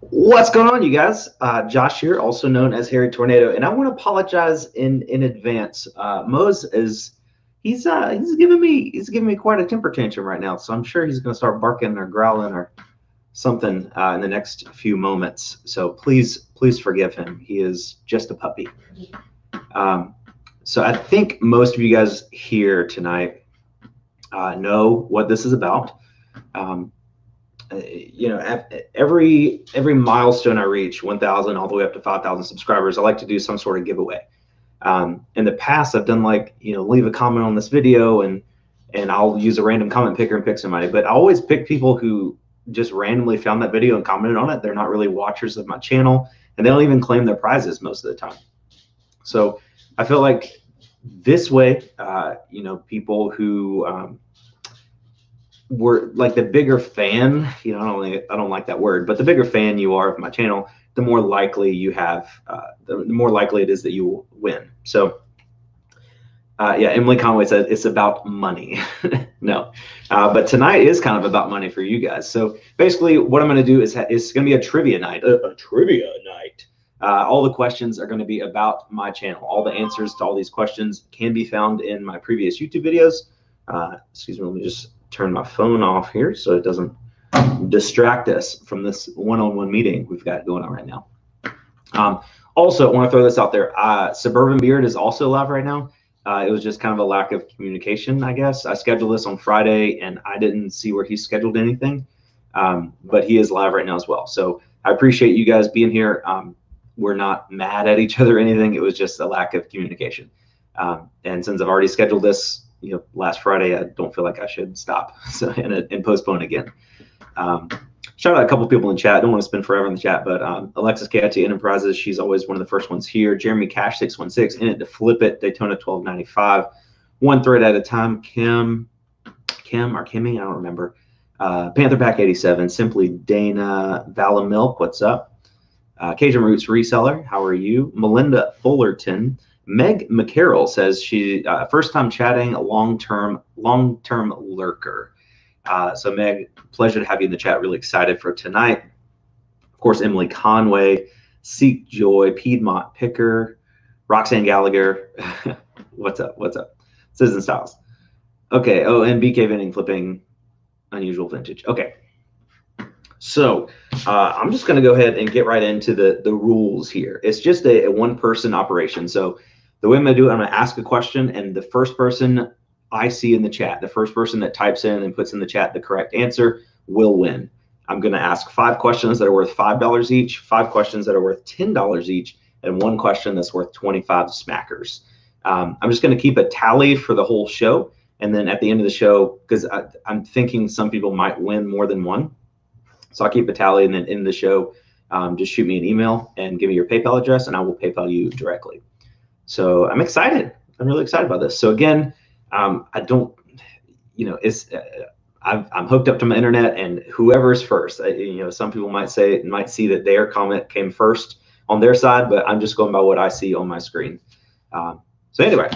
What's going on, you guys? Josh here, also known as Harry Tornado, and I want to apologize in advance. Mose is he's giving me quite a temper tantrum right now, so I'm sure he's going to start barking or growling or something in the next few moments. So please forgive him. He is just a puppy. So I think most of you guys here tonight know what this is about. You know, every milestone I reach, 1,000 all the way up to 5,000 subscribers, I like to do some sort of giveaway. In the past, I've done like, you know, leave a comment on this video and I'll use a random comment picker and pick somebody. But I always pick people who just randomly found that video and commented on it. They're not really watchers of my channel, and they don't even claim their prizes most of the time. So I feel like this way, you know, people who were like the bigger fan, you know, I don't like that word, but the bigger fan you are of my channel, the more likely you have, the more likely it is that you will win. So yeah, Emily Conway said it's about money. No, but tonight is kind of about money for you guys. So basically what I'm going to do is it's going to be a trivia night. A trivia night. All the questions are going to be about my channel. All the answers to all these questions can be found in my previous YouTube videos. Excuse me, let me just turn my phone off here so it doesn't distract us from this one-on-one meeting we've got going on right now. Also, I want to throw this out there. Suburban Beard is also live right now. It was just kind of a lack of communication, I guess. I scheduled this on Friday, and I didn't see where he scheduled anything, but he is live right now as well. So I appreciate you guys being here. We're not mad at each other or anything. It was just a lack of communication. And since I've already scheduled this, you know, last Friday, I don't feel like I should stop and postpone again. Shout out a couple people in chat. I don't want to spend forever in the chat, but Alexis KIT Enterprises, she's always one of the first ones here. Jeremy Cash 616, in it to flip it, Daytona 1295, one thread at a time. Kim or Kimmy, I don't remember. Panther Pack 87, Simply Dana, Vala Milk, what's up? Cajun Roots Reseller, how are you? Melinda Fullerton. Meg McCarroll says she first time chatting, a long-term lurker. So Meg, pleasure to have you in the chat. Really excited for tonight. Of course, Emily Conway, Seek Joy, Piedmont Picker, Roxanne Gallagher. What's up? What's up? Citizen Styles. Okay. Oh, and BK Vending Flipping Unusual Vintage. Okay. So I'm just going to go ahead and get right into the rules here. It's just a one-person operation. So the way I'm going to do it, I'm going to ask a question, and the first person I see in the chat, the first person that types in and puts in the chat the correct answer will win. I'm going to ask 5 questions that are worth $5 each, 5 questions that are worth $10 each, and 1 question that's worth 25 smackers. I'm just going to keep a tally for the whole show, and then at the end of the show, because I'm thinking some people might win more than one, so I'll keep a tally, and then in the show, just shoot me an email and give me your PayPal address, and I will PayPal you directly. So I'm excited. I'm really excited about this. So again, I don't, you know, I'm hooked up to my internet, and whoever's first, you know, some people might see that their comment came first on their side, but I'm just going by what I see on my screen. So anyway,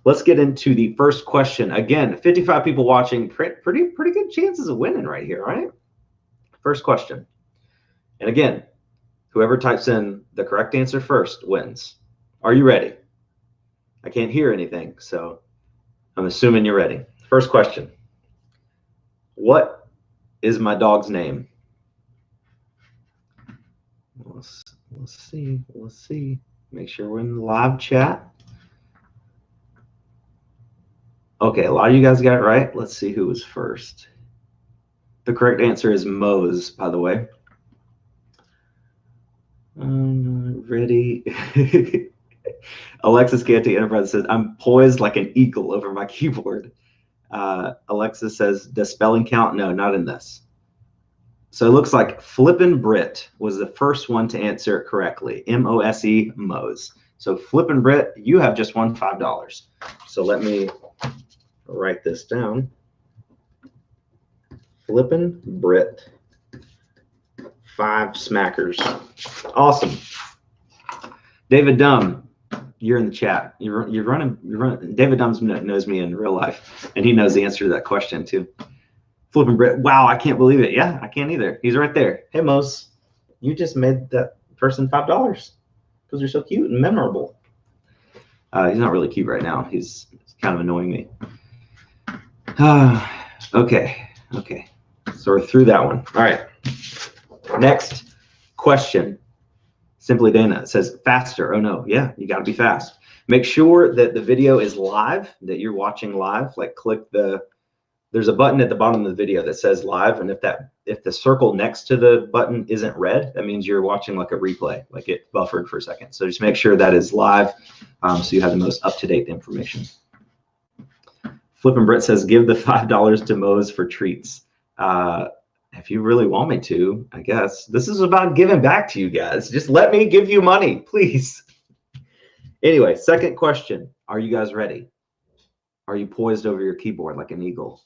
let's get into the first question. Again, 55 people watching, pretty good chances of winning right here, right? First question. And again, whoever types in the correct answer first wins. Are you ready? I can't hear anything, so I'm assuming you're ready. First question. What is my dog's name? Let's see. Make sure we're in the live chat. Okay, a lot of you guys got it right. Let's see who was first. The correct answer is Mose, by the way. Ready? Alexis Canty Enterprise says, I'm poised like an eagle over my keyboard. Alexis says, does spelling count? No, not in this. So it looks like Flippin' Brit was the first one to answer it correctly. M-O-S-E, Mose. So Flippin' Brit, you have just won $5. So let me write this down. Flippin' Brit, 5 smackers. Awesome. David Dumb, you're in the chat. You're running. David Dumb knows me in real life, and he knows the answer to that question too. Flipping Brit. Wow, I can't believe it. Yeah, I can't either. He's right there. Hey, Mose, you just made that person $5 because you're so cute and memorable. He's not really cute right now. He's kind of annoying me. Okay. So we're through that one. All right. Next question. Simply Dana says faster. Oh no, yeah, you got to be fast. Make sure that the video is live, that you're watching live. Like click there's a button at the bottom of the video that says live, and if the circle next to the button isn't red, that means you're watching like a replay, like it buffered for a second. So just make sure that is live, so you have the most up-to-date information. Flippin' Brett says, give the $5 to Mose for treats. If you really want me to, I guess. This is about giving back to you guys. Just let me give you money, please. Anyway, second question. Are you guys ready? Are you poised over your keyboard like an eagle?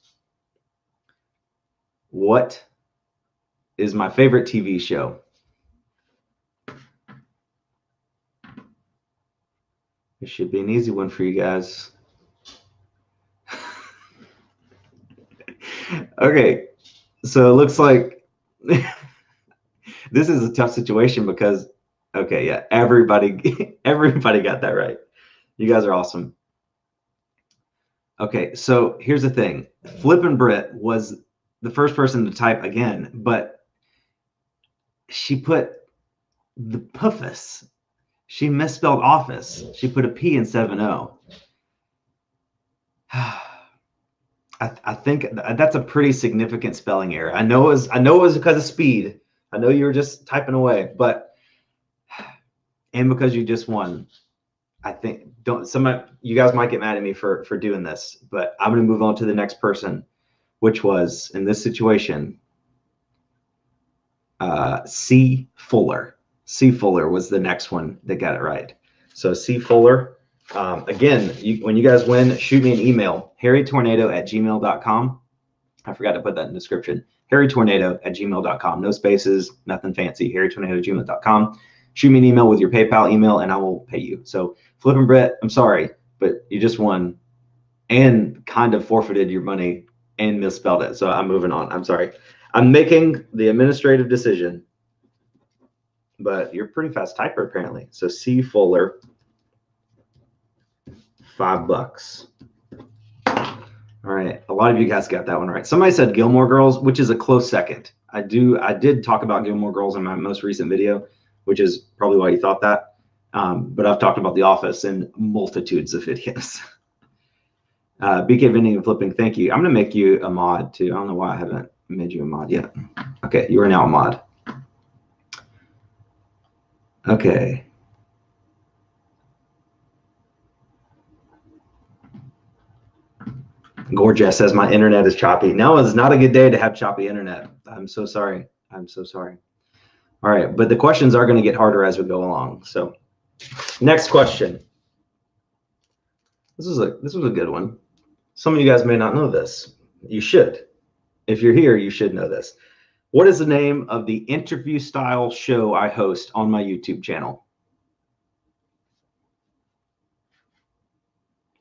What is my favorite TV show? It should be an easy one for you guys. Okay, so it looks like this is a tough situation because, okay, yeah, everybody got that right. You guys are awesome. Okay, so here's the thing. Flippin' Brit was the first person to type again, but she put the puffus. She misspelled office. She put a P instead of an O. I think that's a pretty significant spelling error. I know it was because of speed. I know you were just typing away, and because you just won. I think you guys might get mad at me for doing this, but I'm going to move on to the next person, which was in this situation, C. Fuller. C. Fuller was the next one that got it right. So C. Fuller. Again, when you guys win, shoot me an email, harrytornado@gmail.com. I forgot to put that in the description. harrytornado@gmail.com. No spaces, nothing fancy. harrytornado@gmail.com. Shoot me an email with your PayPal email, and I will pay you. So Flippin' Brett, I'm sorry, but you just won and kind of forfeited your money and misspelled it. So I'm moving on. I'm sorry. I'm making the administrative decision, but you're a pretty fast typer apparently. So C. Fuller, $5. All right, a lot of you guys got that one right. Somebody said Gilmore Girls, which is a close second. I did talk about Gilmore Girls in my most recent video, which is probably why you thought that. But I've talked about The Office in multitudes of videos. BK Vending and Flipping, thank you. I'm gonna make you a mod too. I don't know why I haven't made you a mod yet. Okay, you are now a mod. Okay. Gorgeous says my internet is choppy. Now is not a good day to have choppy internet. I'm so sorry. I'm so sorry. All right, but the questions are going to get harder as we go along. So, next question. This was a good one. Some of you guys may not know this. You should. If you're here, you should know this. What is the name of the interview style show I host on my YouTube channel,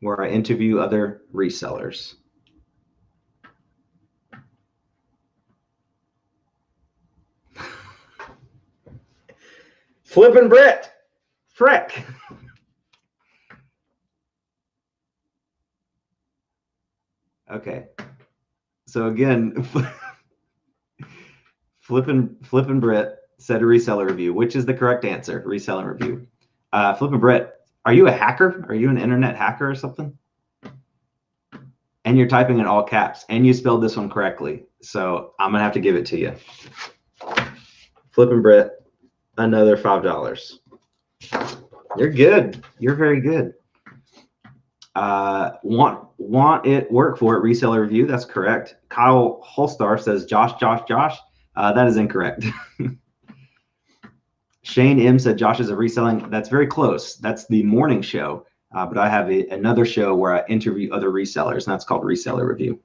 where I interview other resellers? Flippin' Brit, frick. Okay, so again, Flippin' Brit said a reseller review, which is the correct answer, reseller review. Flippin' Brit, are you a hacker? Are you an internet hacker or something? And you're typing in all caps, and you spelled this one correctly, so I'm gonna have to give it to you. Flippin' Brit, another $5. You're good. You're very good. Want it, work for it, reseller review. That's correct. Kyle Holstar says Josh. That is incorrect. Shane M said Josh is a reselling. That's very close. That's the morning show. But I have another show where I interview other resellers, and that's called Reseller Review.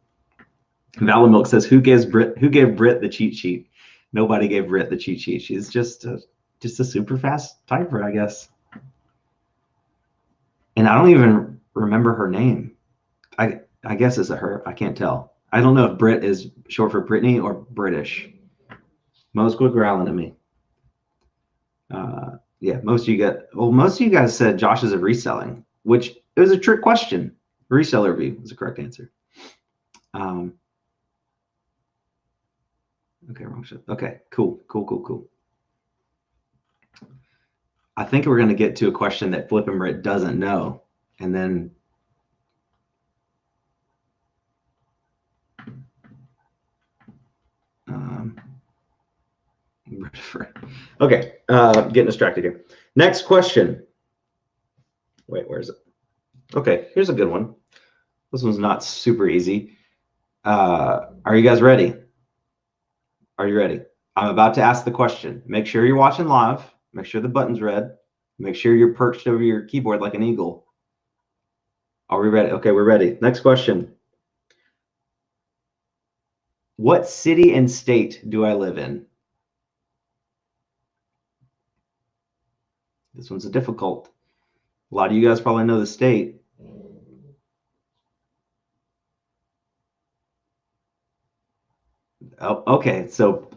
Valamilk says, who gave Brit the cheat sheet? Nobody gave Brit the cheat sheet. She's just a super fast typer, I guess. And I don't even remember her name. I guess it's a her. I can't tell. I don't know if Brit is short for Brittany or British. Most quit growling at me. Yeah, most of you guys said Josh is a reselling, which it was a trick question. Reseller review is the correct answer. Okay, wrong shit. Okay, cool. I think we're going to get to a question that Flippin' Brit doesn't know, and then okay, getting distracted here. Next question. Wait, where is it? Okay, here's a good one. This one's not super easy. Are you guys ready? Are you ready? I'm about to ask the question. Make sure you're watching live. Make sure the button's red. Make sure you're perched over your keyboard like an eagle. Are we ready? Okay, we're ready. Next question. What city and state do I live in? This one's a difficult. A lot of you guys probably know the state. Oh, okay. So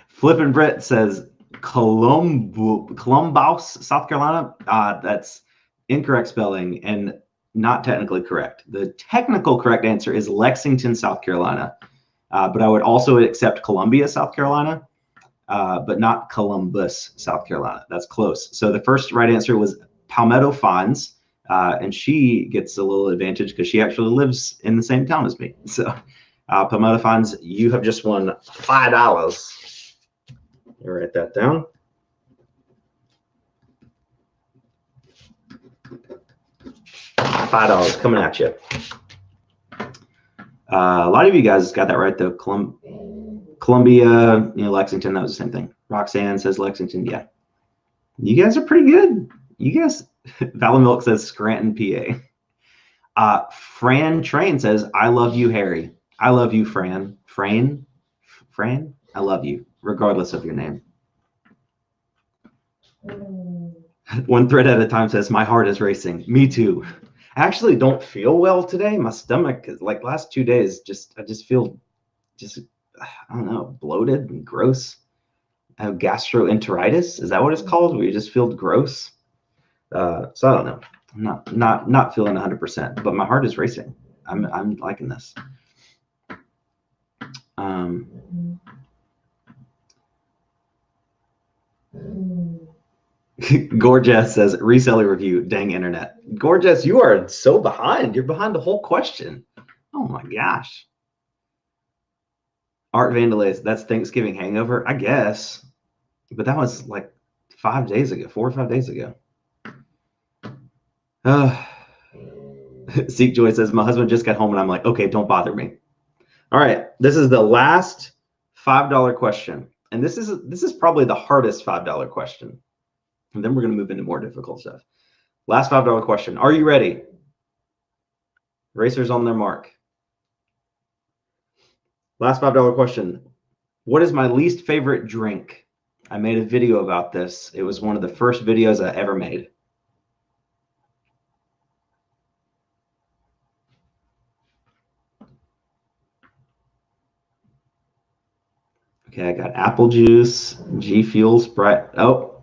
Flippin' Brit says Columbus, South Carolina. That's incorrect spelling and not technically correct. The technical correct answer is Lexington, South Carolina. But I would also accept Columbia, South Carolina, but not Columbus, South Carolina. That's close. So the first right answer was Palmetto Fines, and she gets a little advantage because she actually lives in the same town as me. So Palmetto Fines, you have just won $5. You write that down. $5 coming at you. A lot of you guys got that right though. Columbia, Lexington, that was the same thing. Roxanne says Lexington. Yeah, you guys are pretty good. You guys, Valamilk says Scranton, PA. Fran Train says, I love you, Harry. I love you, Fran. Fran, I love you, regardless of your name. One thread at a time says, my heart is racing. Me too. I actually don't feel well today. My stomach is like last 2 days, I just feel I don't know, bloated and gross. I have gastroenteritis. Is that what it's called? Where you just feel gross? So I don't know. I'm not feeling 100%, but my heart is racing. I'm liking this. Gorgeous says reseller review. Dang internet. Gorgeous, you are so behind. You're behind the whole question. Oh my gosh. Art Vandalays, that's Thanksgiving hangover, I guess. But that was like 5 days ago, 4 or 5 days ago. Seek Joy says, my husband just got home and I'm like, okay, don't bother me. All right, this is the last $5 question. And this is probably the hardest $5 question. And then we're going to move into more difficult stuff. Last $5 question. Are you ready? Racers on their mark. Last $5 question. What is my least favorite drink? I made a video about this. It was one of the first videos I ever made. Okay, I got apple juice, G Fuel, Sprite. Oh,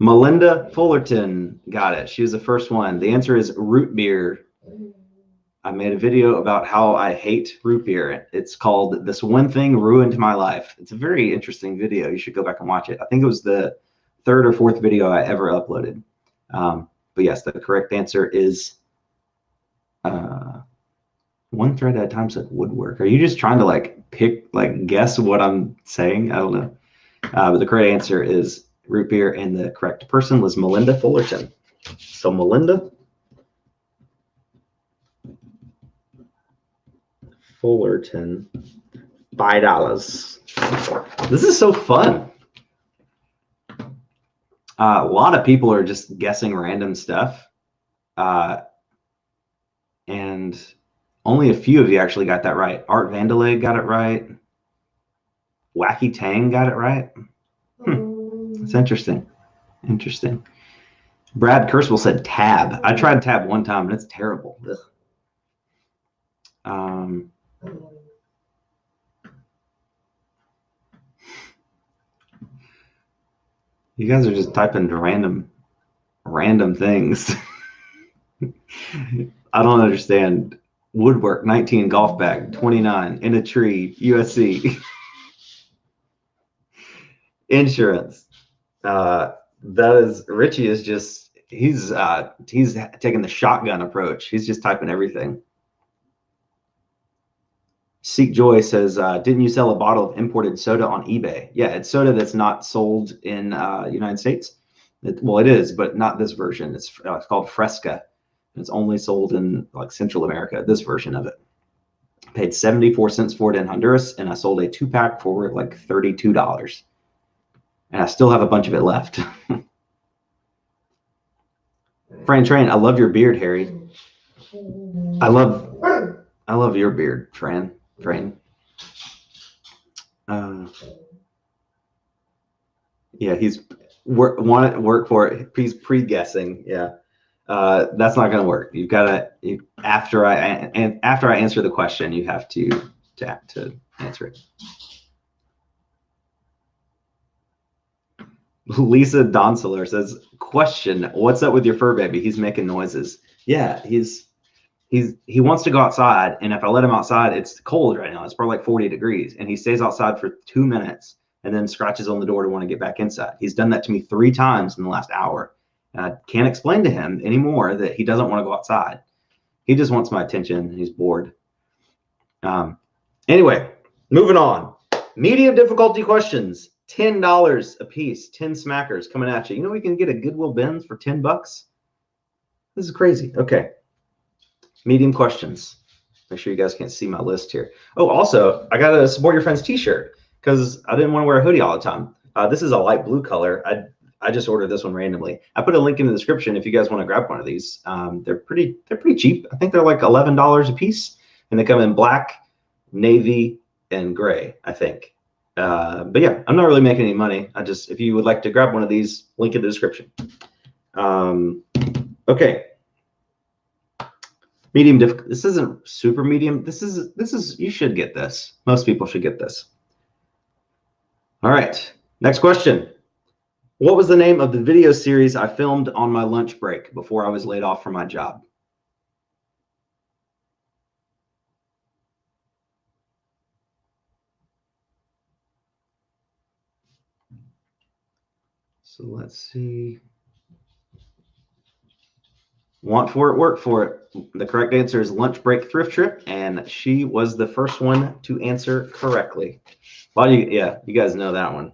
Melinda Fullerton got it. She was the first one. The answer is root beer. I made a video about how I hate root beer. It's called This One Thing Ruined My Life. It's a very interesting video. You should go back and watch it. I think it was the 3rd or 4th video I ever uploaded. But yes, the correct answer is one thread at a time said woodwork. Are you just trying to guess what I'm saying? I don't know. But the correct answer is root beer, and the correct person was Melinda Fullerton. So Melinda Fullerton, $5. This is so fun. A lot of people are just guessing random stuff. And only a few of you actually got that right. Art Vandalay got it right. Wacky Tang got it right. It's interesting. Interesting. Brad Kurswell said Tab. I tried Tab one time and it's terrible. You guys are just typing random things. I don't understand. Woodwork, 19, golf bag, 29, in a tree, USC. Insurance. That is, Richie is just, he's taking the shotgun approach. He's just typing everything. Seek Joy says, didn't you sell a bottle of imported soda on eBay? Yeah, it's soda that's not sold in United States. Well, it is, but not this version. It's called Fresca. It's only sold in like Central America, this version of it. Paid 74 cents for it in Honduras, and I sold a 2-pack for like $32. And I still have a bunch of it left. Fran Train, I love your beard, Harry. I love your beard, Fran. Yeah, he's work for it. He's pre-guessing. Yeah. That's not going to work. You've got to after I answer the question, you have to answer it. Lisa Donseler says, question, what's up with your fur baby? He's making noises. Yeah, he wants to go outside, and if I let him outside, it's cold right now. It's probably like 40 degrees, and he stays outside for 2 minutes and then scratches on the door to want to get back inside. He's done that to me 3 times in the last hour. And I can't explain to him anymore that he doesn't want to go outside. He just wants my attention. He's bored. Anyway, moving on. Medium difficulty questions. $10 a piece. 10 smackers coming at you. You know we can get a Goodwill bins for $10? This is crazy. Okay. Medium questions. Make sure you guys can't see my list here. Oh, also, I got a Support Your Friends t-shirt because I didn't want to wear a hoodie all the time. This is a light blue color. I just ordered this one randomly. I put a link in the description if you guys want to grab one of these. They're pretty cheap. I think they're like $11 a piece, and they come in black, navy, and gray, I think. But yeah, I'm not really making any money. If you would like to grab one of these, link in the description. Okay. Medium difficult. This isn't super medium. This is you should get this. Most people should get this. All right. Next question. What was the name of the video series I filmed on my lunch break before I was laid off from my job? So let's see. Want for it, work for it. The correct answer is Lunch Break Thrift Trip, and she was the first one to answer correctly. Well, you guys know that one.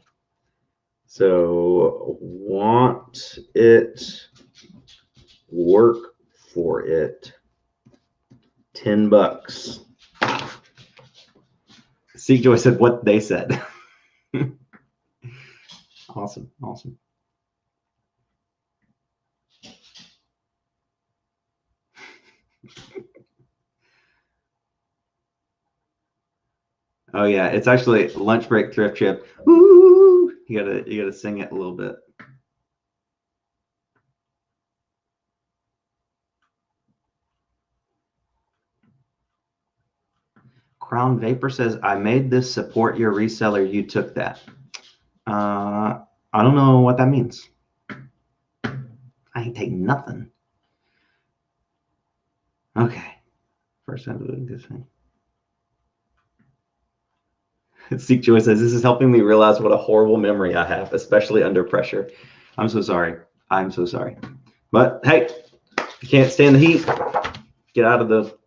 So, want it, work for it. $10. Seek Joy said what they said. Awesome. Oh yeah, it's actually Lunch Break Thrift Trip. Woo! You gotta sing it a little bit. Crown Vapor says, I made this support your reseller. You took that. I don't know what that means. I ain't taking nothing. Okay. First time doing this thing. Seek Joy says, this is helping me realize what a horrible memory I have, especially under pressure. I'm so sorry. I'm so sorry. But hey, if you can't stand the heat, get out of the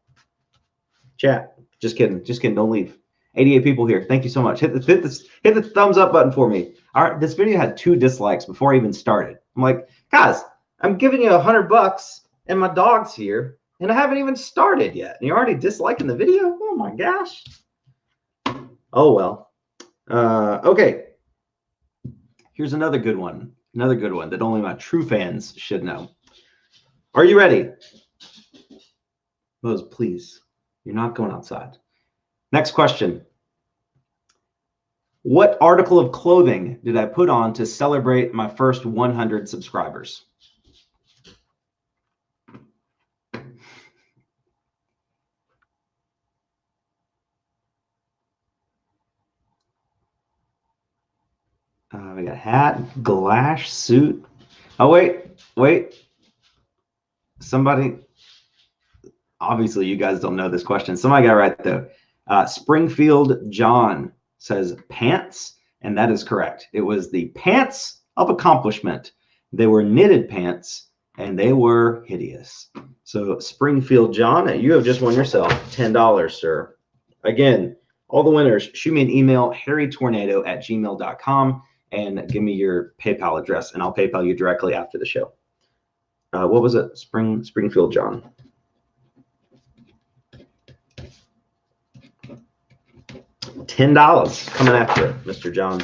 chat. Just kidding. Don't leave. 88 people here. Thank you so much. Hit the thumbs up button for me. All right, this video had 2 dislikes before I even started. I'm like, guys, I'm giving you $100 and my dog's here, and I haven't even started yet. And you're already disliking the video? Oh my gosh. Oh well. Okay. Here's another good one. Another good one that only my true fans should know. Are you ready? Rose, please. You're not going outside. Next question. What article of clothing did I put on to celebrate my first 100 subscribers? We got hat, glass, suit. Oh, wait. Somebody, obviously you guys don't know this question. Somebody got it right though. Springfield John says pants, and that is correct. It was the pants of accomplishment. They were knitted pants, and they were hideous. So Springfield John, you have just won yourself $10, sir. Again, all the winners, shoot me an email, harrytornado@gmail.com, and give me your PayPal address, and I'll PayPal you directly after the show. What was it? Springfield John. $10 coming after it, Mr. John.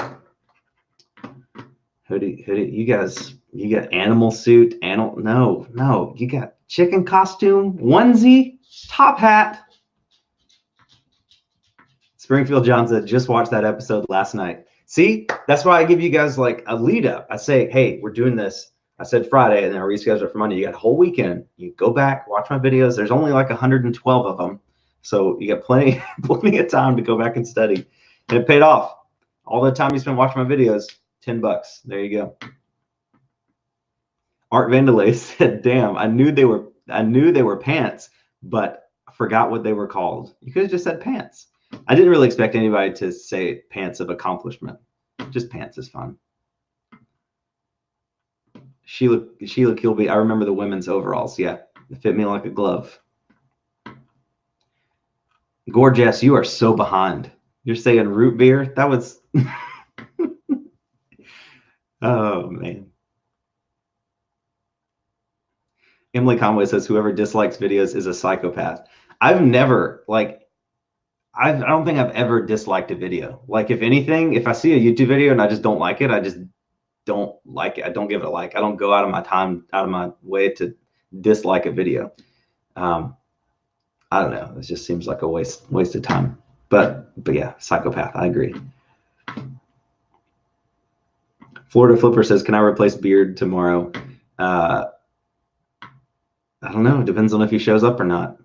Hoodie, you guys, you got animal suit, no, you got chicken costume, onesie, top hat. Springfield John said, just watched that episode last night. See, that's why I give you guys like a lead up. I say, hey, we're doing this. I said Friday, and then I rescheduled it for Monday. You got a whole weekend. You go back, watch my videos. There's only like 112 of them. So you got plenty of time to go back and study. And it paid off. All the time you spent watching my videos, $10. There you go. Art Vandalay said, damn, I knew they were pants, but I forgot what they were called. You could have just said pants. I didn't really expect anybody to say pants of accomplishment. Just pants is fun. Sheila Kilby, I remember the women's overalls. Yeah, it fit me like a glove. Gorgeous, you are so behind. You're saying root beer? That was... Oh, man. Emily Conway says, whoever dislikes videos is a psychopath. I've never, like... I don't think I've ever disliked a video. Like, if anything, if I see a YouTube video and I just don't like it, I just don't like it. I don't give it a like. I don't go out of my way to dislike a video. I don't know. It just seems like a waste of time. But yeah, psychopath. I agree. Florida Flipper says, can I replace Beard tomorrow? I don't know. It depends on if he shows up or not.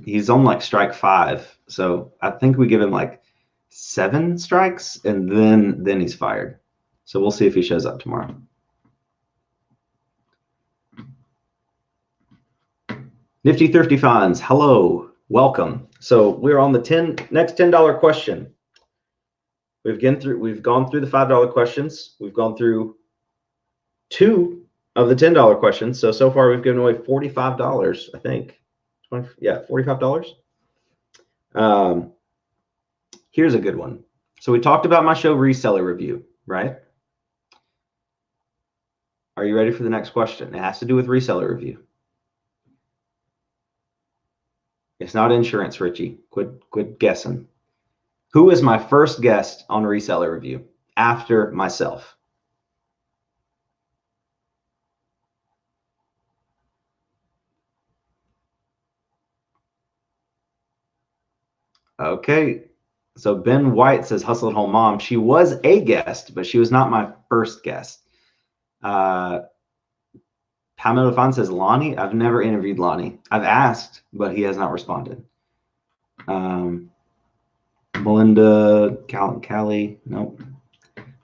He's on like strike 5. So I think we give him like 7 strikes, and then he's fired. So we'll see if he shows up tomorrow. Nifty Thrifty Finds, hello, welcome. So we're on the next $10 question. We've gone through the $5 questions. We've gone through 2 of the $10 questions. So far we've given away $45, I think. Yeah, $45. Here's a good one. So we talked about my show Reseller Review, right? Are you ready for the next question? It has to do with Reseller Review. It's not insurance, Richie. Quit guessing. Who is my first guest on Reseller Review after myself? Okay. So Ben White says, Hustle at Home Mom. She was a guest, but she was not my first guest. Pamela Fan says, Lonnie. I've never interviewed Lonnie. I've asked, but he has not responded. Melinda, Callie, nope.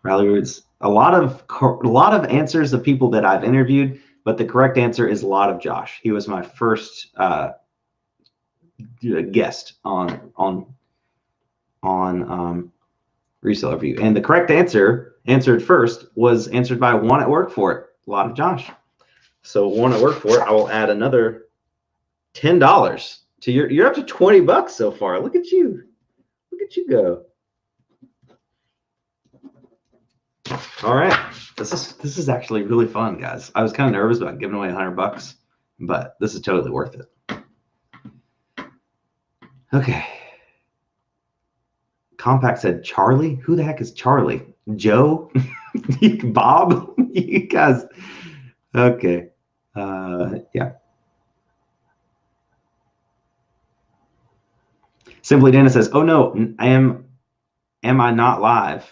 Riley Roots. A lot of answers of people that I've interviewed, but the correct answer is a lot of Josh. He was my first guest on Reseller Review, and the correct answer, answered first, was answered by One at Work For It. A lot of Josh. So One at Work For It, I will add another $10 to you're up to $20 so far. Look at you. Look at you go. All right. This is actually really fun, guys. I was kind of nervous about giving away $100, but this is totally worth it. Okay. Compact said, Charlie? Who the heck is Charlie? Joe? Bob? You guys. Okay. Yeah. Simply Dana says, oh no, am I not live?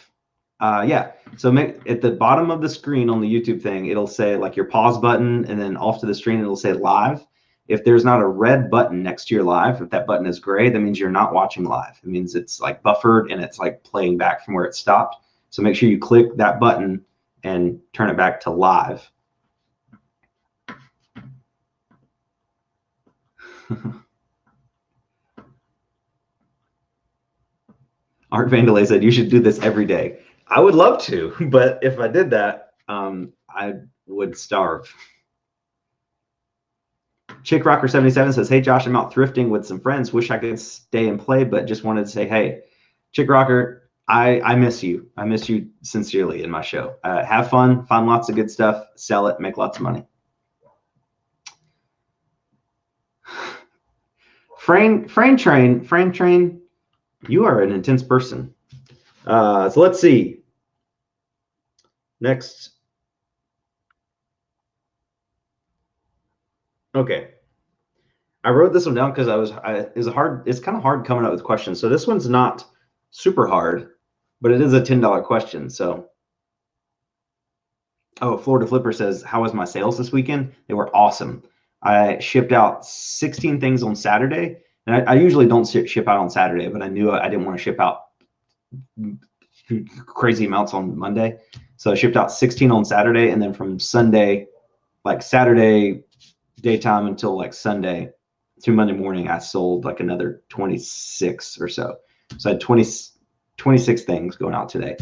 Yeah. So at the bottom of the screen on the YouTube thing, it'll say like your pause button, and then off to the screen, it'll say live. If there's not a red button next to your live, if that button is gray, that means you're not watching live. It means it's like buffered and it's like playing back from where it stopped. So make sure you click that button and turn it back to live. Art Vandalay said, you should do this every day. I would love to, but if I did that, I would starve. Chick Rocker 77 says, hey, Josh, I'm out thrifting with some friends. Wish I could stay and play, but just wanted to say, hey, Chick Rocker, I miss you. I miss you sincerely in my show. Have fun, find lots of good stuff, sell it, make lots of money. Frame Train, you are an intense person. So let's see. Next. Okay. I wrote this one down because it's kind of hard coming up with questions. So this one's not super hard, but it is a $10 question. So, oh, Florida Flipper says, how was my sales this weekend? They were awesome. I shipped out 16 things on Saturday, and I usually don't ship out on Saturday, but I knew I didn't want to ship out crazy amounts on Monday. So I shipped out 16 on Saturday, and then from Sunday, like Saturday daytime until like Sunday through Monday morning, I sold like another 26 or so. So I had 26 things going out today,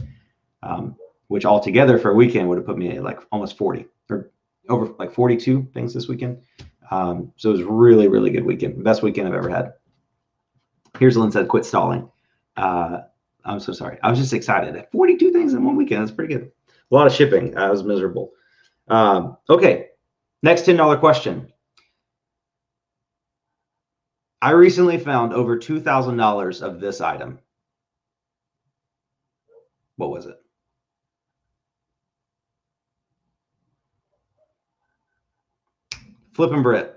which altogether for a weekend would have put me at like almost 40 or over like 42 things this weekend. So it was really, really good weekend. Best weekend I've ever had. Here's Lynn said, quit stalling. I'm so sorry. I was just excited. 42 things in one weekend. That's pretty good. A lot of shipping. I was miserable. Okay. Next $10 question. I recently found over $2,000 of this item. What was it? Flippin' Brit.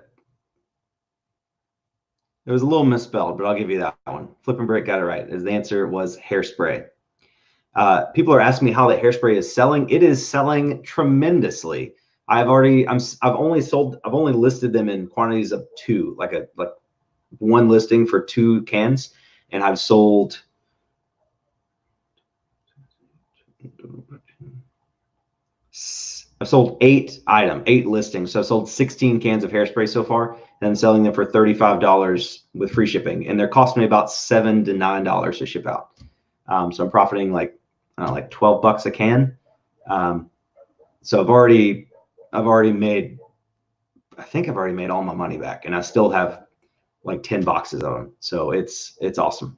It was a little misspelled, but I'll give you that one. Flippin' Brit got it right. The answer was hairspray. People are asking me how that hairspray is selling. It is selling tremendously. I've only listed them in quantities of 2, like one listing for 2 cans, and I've sold 8 listings. So I've sold 16 cans of hairspray so far, and I'm selling them for $35 with free shipping, and they're costing me about $7 to $9 to ship out. So I'm profiting like 12 bucks a can. So I've already made, I think I've already made all my money back, and I still have like 10 boxes of them. So it's awesome.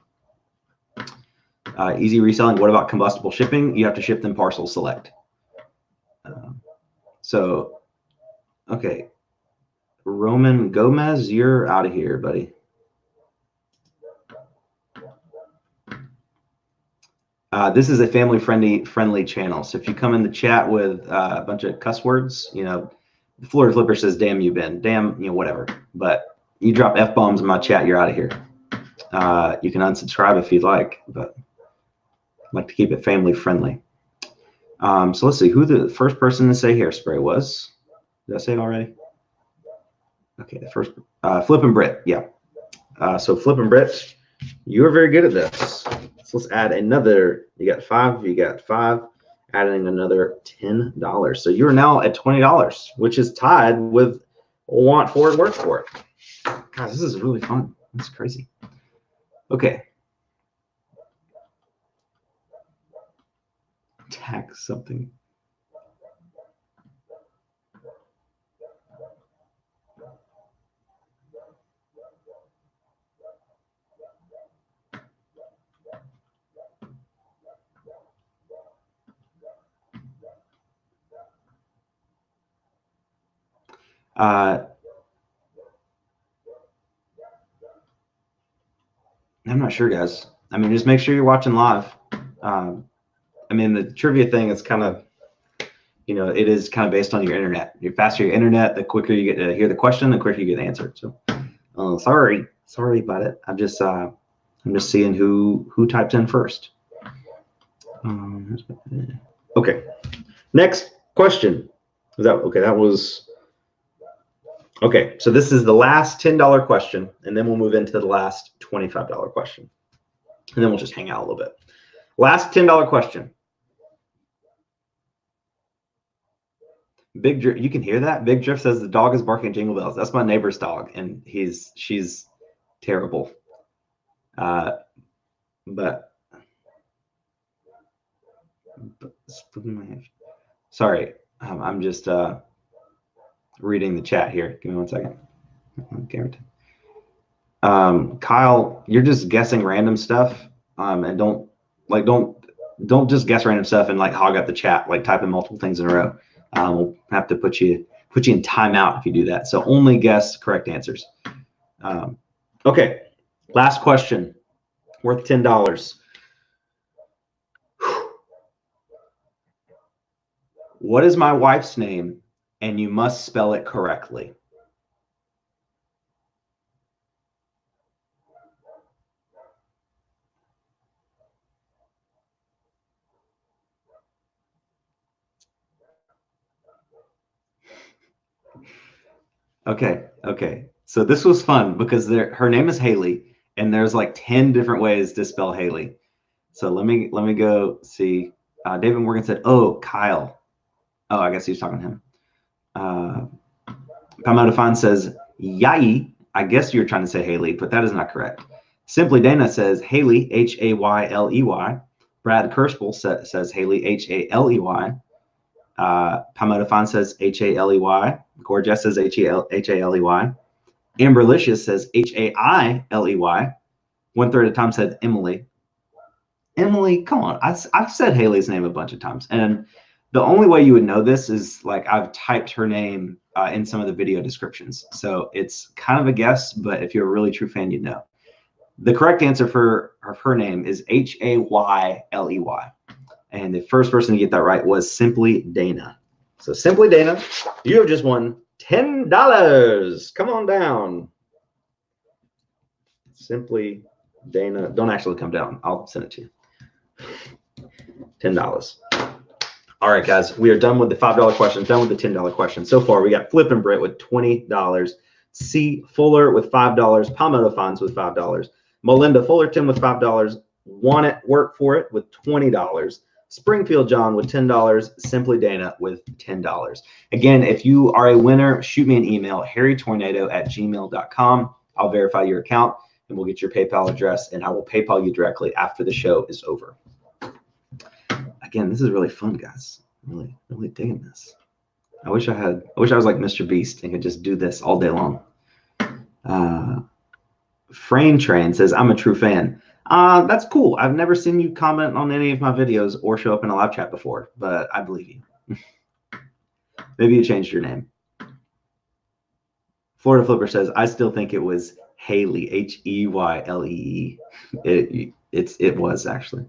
Easy reselling. What about combustible shipping? You have to ship them parcel select. So, okay. Roman Gomez, you're out of here, buddy. This is a family friendly channel. So if you come in the chat with a bunch of cuss words, you know, Florida Flipper says, damn you, Ben. Damn, you know, whatever. But you drop F-bombs in my chat, you're out of here. You can unsubscribe if you'd like, but I'd like to keep it family friendly. So let's see who the first person to say hairspray was. Did I say it already? Okay, the first, Flippin' Brit, yeah. So Flippin' Brit, you are very good at this. So let's add another, you got 5, adding another $10. So you're now at $20, which is tied with Want For It, Work For It. God, this is really fun. That's crazy. Okay. Tag something. I'm not sure, guys. I mean, just make sure you're watching live. I mean, the trivia thing is kind of, you know, it is kind of based on your internet. The faster your internet, the quicker you get to hear the question, the quicker you get the answer. So, sorry about it. I'm just seeing who typed in first. Okay. Next question. Is that okay? That was okay. So this is the last $10 question, and then we'll move into the last $25 question, and then we'll just hang out a little bit. Last $10 question. Big Drift, you can hear that? Big Drift says the dog is barking jingle bells. That's my neighbor's dog, and she's terrible. But sorry, I'm just reading the chat here. Give me 1 second. Guaranteed. Kyle, you're just guessing random stuff, and don't just guess random stuff and like hog up the chat, like typing multiple things in a row. We'll have to put you in timeout if you do that. So only guess correct answers. Okay, last question, worth $10. What is my wife's name? And you must spell it correctly. Okay. So this was fun because her name is Haley, and there's like 10 different ways to spell Haley. So let me go see. David Morgan said, "Oh, Kyle." Oh, I guess he's talking to him. Pamela Define says, "Yai." I guess you're trying to say Haley, but that is not correct. Simply Dana says Haley, Hayley. Brad Kirschel says Haley, Haley. Pamela Define says Haley. Gorgeous says Haley. Amberlicious says Hailey. 1/3 of the time said Emily. Emily, come on. I've said Haley's name a bunch of times. And the only way you would know this is like I've typed her name in some of the video descriptions. So it's kind of a guess, but if you're a really true fan, you'd know. The correct answer for her name is Hayley. And the first person to get that right was Simply Dana. So Simply Dana, you have just won $10. Come on down. Simply Dana. Don't actually come down. I'll send it to you. $10. All right, guys, we are done with the $5 questions, done with the $10 questions. So far, we got Flip and Britt with $20, C. Fuller with $5, Palmetto Fines with $5, Melinda Fullerton with $5, Want It, Work For It with $20, Springfield John with $10, Simply Dana with $10. Again, if you are a winner, shoot me an email, harrytornado@gmail.com. I'll verify your account, and we'll get your PayPal address, and I will PayPal you directly after the show is over. Again, this is really fun, guys. I'm really digging this. I wish I was like Mr. Beast and could just do this all day long. Frame Train says, "I'm a true fan." That's cool. I've never seen you comment on any of my videos or show up in a live chat before, but I believe you. Maybe you changed your name. Florida Flipper says, "I still think it was Hayley, Heylee. It was actually."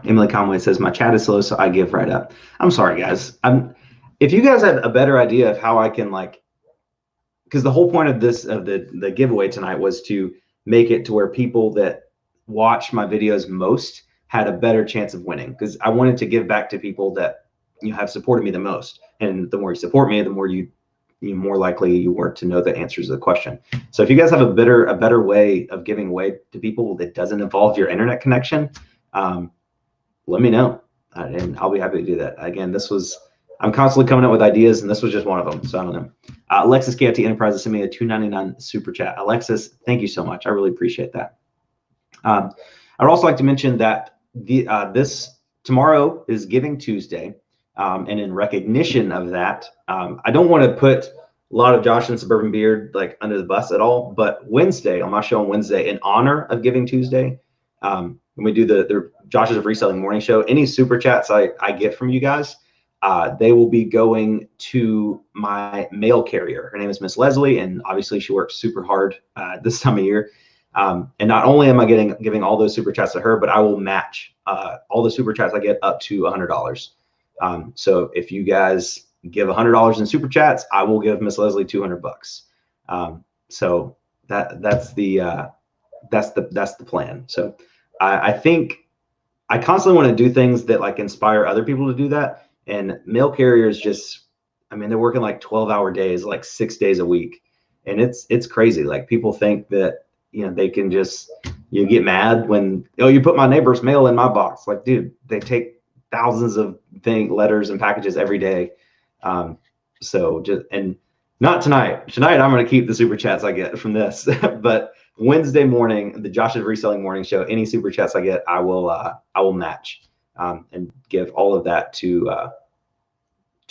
Emily Conway says, "My chat is slow, so I give right up." I'm sorry, guys. If you guys had a better idea of how I can because the whole point of the giveaway tonight was to make it to where people that watch my videos most had a better chance of winning, because I wanted to give back to people that have supported me the most. And the more you support me, the more you more likely you were to know the answers to the question. So if you guys have a better way of giving away to people that doesn't involve your internet connection, let me know, and I'll be happy to do that. Again, I'm constantly coming up with ideas, and this was just one of them. So I don't know. Alexis KFT Enterprises sent me a $2.99 super chat. Alexis, thank you so much. I really appreciate that. I'd also like to mention that this tomorrow is Giving Tuesday, and in recognition of that, I don't want to put a lot of Josh and Suburban Beard under the bus at all, but Wednesday, on my show on Wednesday, in honor of Giving Tuesday, when we do the Josh's of Reselling morning show, any super chats I get from you guys, they will be going to my mail carrier. Her name is Miss Leslie, and obviously she works super hard this time of year. And not only am I giving all those super chats to her, but I will match all the super chats I get up to $100. So if you guys give $100 in super chats, I will give Miss Leslie $200. So that's the plan. So I think I constantly want to do things that inspire other people to do that. And mail carriers they're working 12-hour days, 6 days a week. And it's crazy. People think that, you know, they can just, you get mad when, oh, you put my neighbor's mail in my box. Like, dude, they take thousands of letters and packages every day. So just, and not tonight. Tonight, I'm going to keep the super chats I get from this. But Wednesday morning, the Josh's Reselling Morning Show, any super chats I get, I will match and give all of that to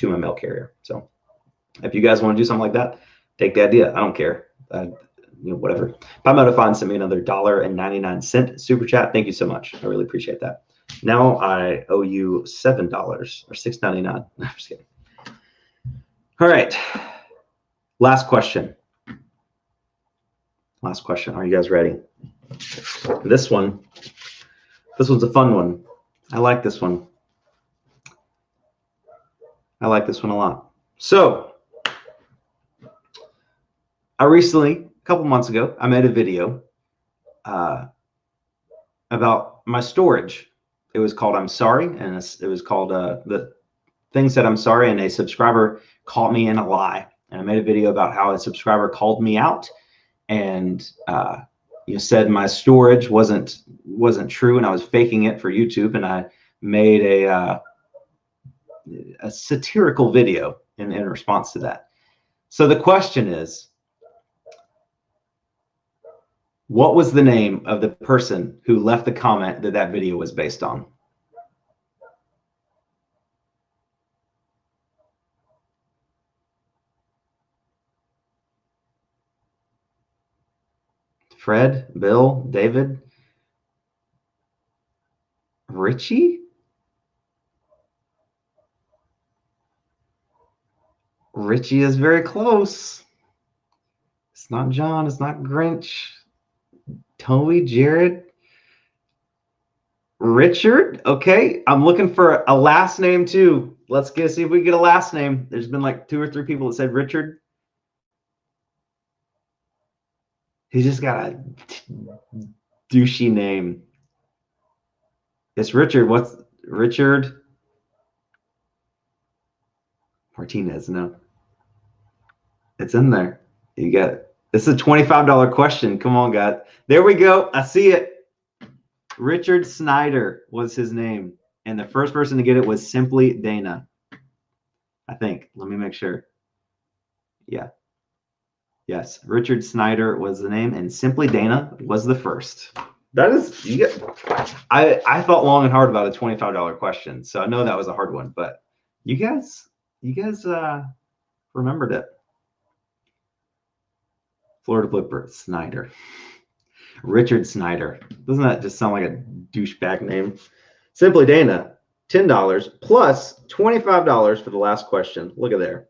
my mail carrier. So if you guys want to do something like that, take the idea. I don't care. You know, whatever. Palmetto Fine sent me another $1.99 super chat. Thank you so much. I really appreciate that. Now I owe you $7 or $6.99. I'm just kidding. All right. Last question. Last question. Are you guys ready? This one's a fun one. I like this one. I like this one a lot. So I recently, a couple months ago, I made a video about my storage. It was called I'm Sorry, and it was called the things that I'm sorry, and a subscriber caught me in a lie. And I made a video about how a subscriber called me out and you said my storage wasn't true and I was faking it for YouTube, and I made a satirical video in response to that. So the question is, what was the name of the person who left the comment that video was based on? Fred, Bill, David, Richie? Richie is very close. It's not John. It's not Grinch. Toby, Jared, Richard. Okay, I'm looking for a last name too. Let's see if we get a last name. There's been like 2 or 3 people that said Richard. He just got a douchey name. It's Richard. What's Richard Martinez? No, it's in there. You got it. This is a $25 question. Come on, guys. There we go. I see it. Richard Snyder was his name. And the first person to get it was Simply Dana, I think. Let me make sure. Yeah. Yes. Richard Snyder was the name, and Simply Dana was the first. That is, you get, I thought long and hard about a $25 question. So I know that was a hard one, but you guys remembered it. Florida Flipper, Snyder. Richard Snyder. Doesn't that just sound like a douchebag name? Simply Dana, $10 plus $25 for the last question. Look at there.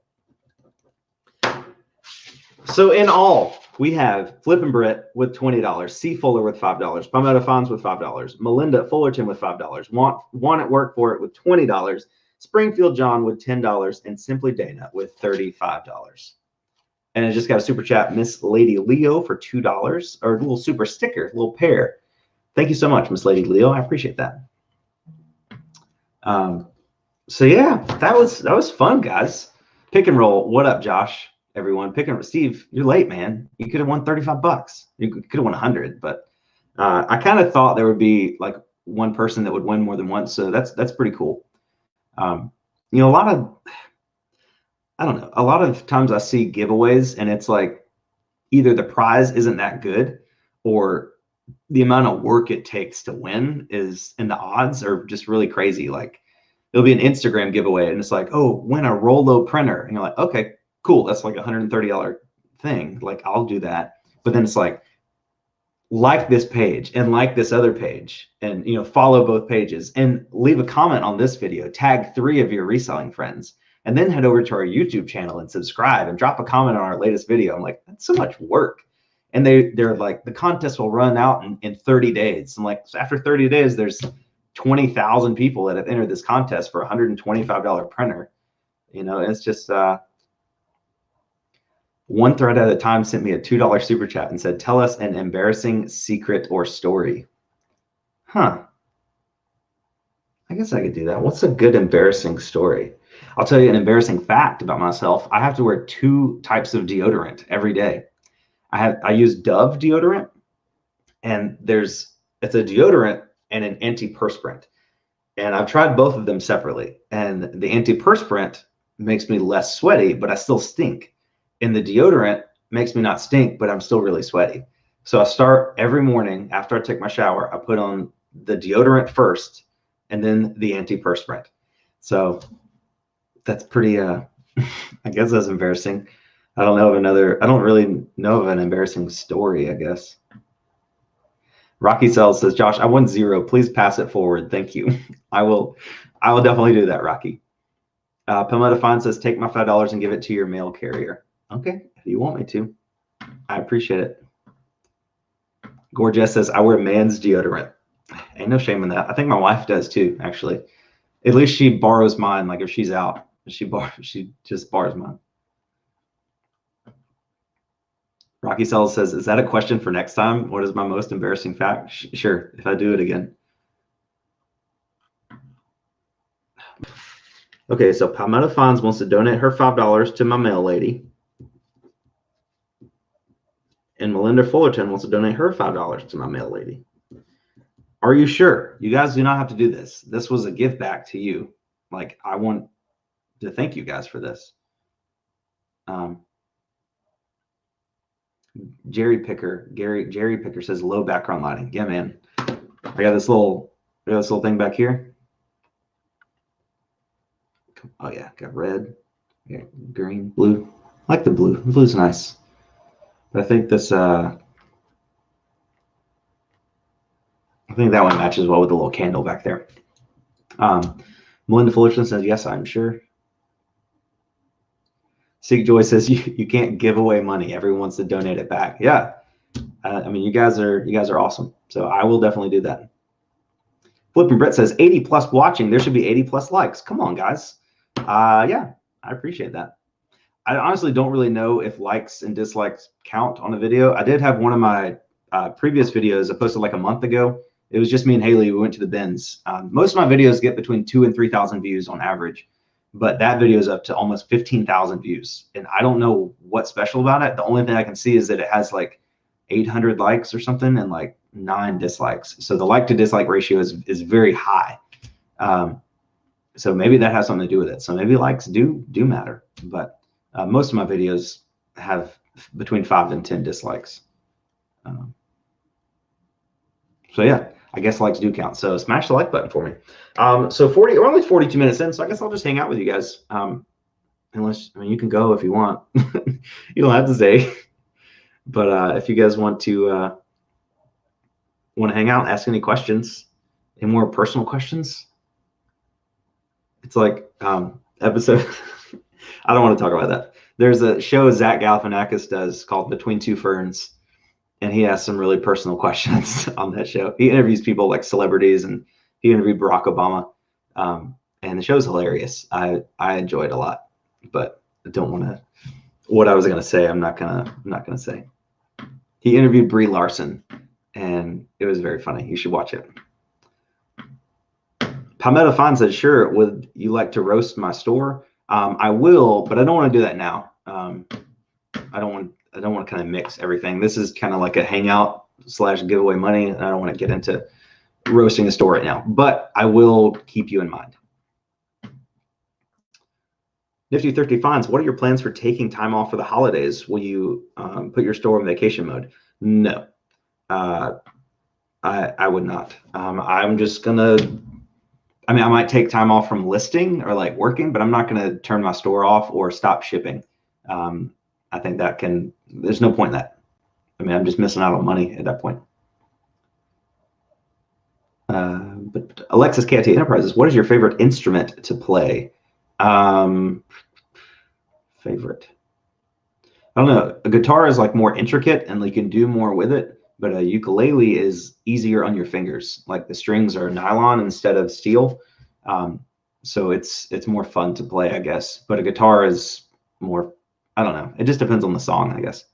So in all, we have Flippin' Britt with $20, C. Fuller with $5, Palmetto Fons with $5, Melinda Fullerton with $5, Want at Work for It with $20, Springfield John with $10, and Simply Dana with $35. And I just got a super chat, Miss Lady Leo, for $2, or a little super sticker, a little pair. Thank you so much, Miss Lady Leo. I appreciate that. So yeah, that was fun, guys. Pick and roll. What up, Josh? Everyone, pick and roll. Steve, you're late, man. You could have won $35. You could have won 100, but I kind of thought there would be like one person that would win more than once. So that's pretty cool. You know, I don't know. A lot of times I see giveaways and it's like either the prize isn't that good or the amount of work it takes to win is, and the odds are just really crazy. Like there'll be an Instagram giveaway and it's like, oh, win a Rollo printer. And you're like, okay, cool. That's like a $130 thing. Like I'll do that. But then it's like this page and like this other page and, you know, follow both pages and leave a comment on this video, tag 3 of your reselling friends. And then head over to our YouTube channel and subscribe and drop a comment on our latest video. I'm like, that's so much work. And they're like, the contest will run out in 30 days. I'm like, so after 30 days, there's 20,000 people that have entered this contest for a $125 printer. You know, it's just one thread at a time sent me a $2 super chat and said, tell us an embarrassing secret or story. Huh. I guess I could do that. What's a good embarrassing story? I'll tell you an embarrassing fact about myself. I have to wear 2 types of deodorant every day. I use Dove deodorant, and it's a deodorant and an antiperspirant. And I've tried both of them separately. And the antiperspirant makes me less sweaty, but I still stink. And the deodorant makes me not stink, but I'm still really sweaty. So I start every morning after I take my shower, I put on the deodorant first and then the antiperspirant. So that's pretty, I guess that's embarrassing. I don't really know of an embarrassing story, I guess. Rocky Cells says, Josh, I won 0. Please pass it forward. Thank you. I will definitely do that, Rocky. Palmetto Fine says, take my $5 and give it to your mail carrier. Okay, if you want me to. I appreciate it. Gorgeous says, I wear man's deodorant. Ain't no shame in that. I think my wife does too, actually. At least she borrows mine. Like if she's out, she just borrows mine. Rocky Cells says, is that a question for next time? What is my most embarrassing fact? Sure, if I do it again. Okay, so Palmetto Fines wants to donate her $5 to my mail lady. And Melinda Fullerton wants to donate her $5 to my mail lady. Are you sure? You guys do not have to do this. This was a give back to you. Like, I want to thank you guys for this. Jerry Picker says low background lighting. Yeah, man. I got this little thing back here. Oh yeah, got red, got green, blue. I like the blue. The blue's nice. But I think this I think that one matches well with the little candle back there. Melinda Fullerton says, yes, I'm sure. Sig Joy says you can't give away money. Everyone wants to donate it back. Yeah. I mean, you guys are awesome. So I will definitely do that. Flipping Brett says 80 plus watching. There should be 80 plus likes. Come on, guys. Yeah, I appreciate that. I honestly don't really know if likes and dislikes count on a video. I did have one of my previous videos I posted like a month ago. It was just me and Haley. We went to the bins. Most of my videos get between 2,000 and 3,000 views on average, but that video is up to almost 15,000 views. And I don't know what's special about it. The only thing I can see is that it has like 800 likes or something and like 9 dislikes. So the like to dislike ratio is very high. So maybe that has something to do with it. So maybe likes do matter, but most of my videos have between 5 and 10 dislikes. So yeah, I guess likes do count. So smash the like button for me. So we're only 42 minutes in, so I guess I'll just hang out with you guys. Unless, I mean, you can go if you want. You don't have to stay. But if you guys want to hang out, ask any questions, any more personal questions. It's like episode. I don't want to talk about that. There's a show Zach Galifianakis does called Between Two Ferns, and he asks some really personal questions on that show. He interviews people like celebrities, and he interviewed Barack Obama, and the show's hilarious. I enjoy it a lot, but I don't want to. What I was gonna say, I'm not gonna say. He interviewed Brie Larson, and it was very funny. You should watch it. Palmetto Fine said, sure, would you like to roast my store? I will, but I don't want to do that now. I don't want to kind of mix everything. This is kind of like a hangout / giveaway money, and I don't want to get into roasting the store right now, but I will keep you in mind. Nifty Thrifty Finds, what are your plans for taking time off for the holidays? Will you put your store in vacation mode? No, I would not. I'm just gonna. I mean, I might take time off from listing or like working, but I'm not going to turn my store off or stop shipping. I think there's no point in that. I mean, I'm just missing out on money at that point. But Alexis KT Enterprises, what is your favorite instrument to play? Favorite. I don't know. A guitar is like more intricate and you can do more with it, but a ukulele is easier on your fingers. Like the strings are nylon instead of steel. So it's more fun to play, I guess. But a guitar is more, I don't know. It just depends on the song, I guess.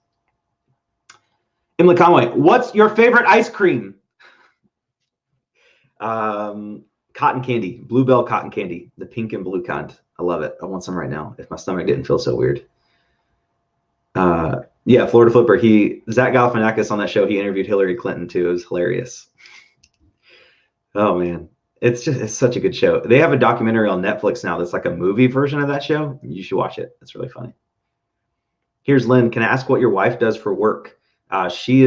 Emily Conway, what's your favorite ice cream? Cotton candy, Bluebell cotton candy, the pink and blue kind. I love it. I want some right now if my stomach didn't feel so weird. Yeah, Florida Flipper. Zach Galifianakis on that show. He interviewed Hillary Clinton too. It was hilarious. Oh man, it's such a good show. They have a documentary on Netflix now that's like a movie version of that show. You should watch it. It's really funny. Here's Lynn. Can I ask what your wife does for work? She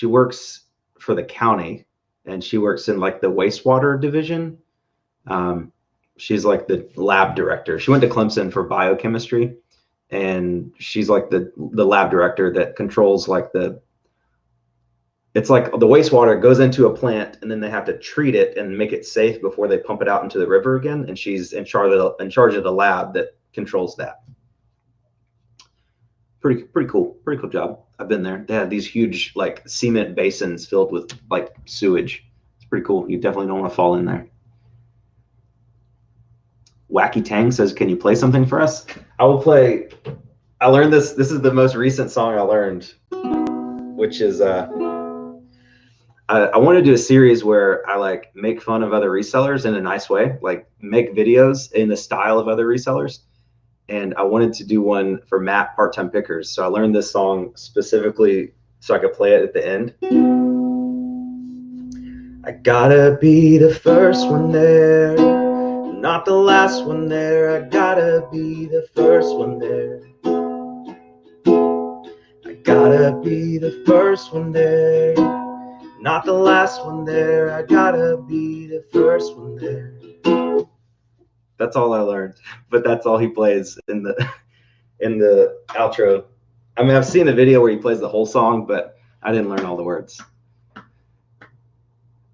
works for the county, and she works in like the wastewater division. She's like the lab director. She went to Clemson for biochemistry, and she's like the lab director that controls like it's like the wastewater goes into a plant, and then they have to treat it and make it safe before they pump it out into the river again. And she's in charge of the lab that controls that. Pretty cool job. I've been there. They have these huge like cement basins filled with like sewage. It's pretty cool. You definitely don't want to fall in there. Wacky Tang says, can you play something for us? I will play. I learned this. This is the most recent song I learned, which is I want to do a series where I like make fun of other resellers in a nice way, like make videos in the style of other resellers. And I wanted to do one for Matt Part-Time Pickers. So I learned this song specifically so I could play it at the end. I gotta be the first one there, not the last one there. I gotta be the first one there. I gotta be the first one there, not the last one there. I gotta be the first one there. That's all I learned, but that's all he plays in the outro. I mean, I've seen the video where he plays the whole song, but I didn't learn all the words.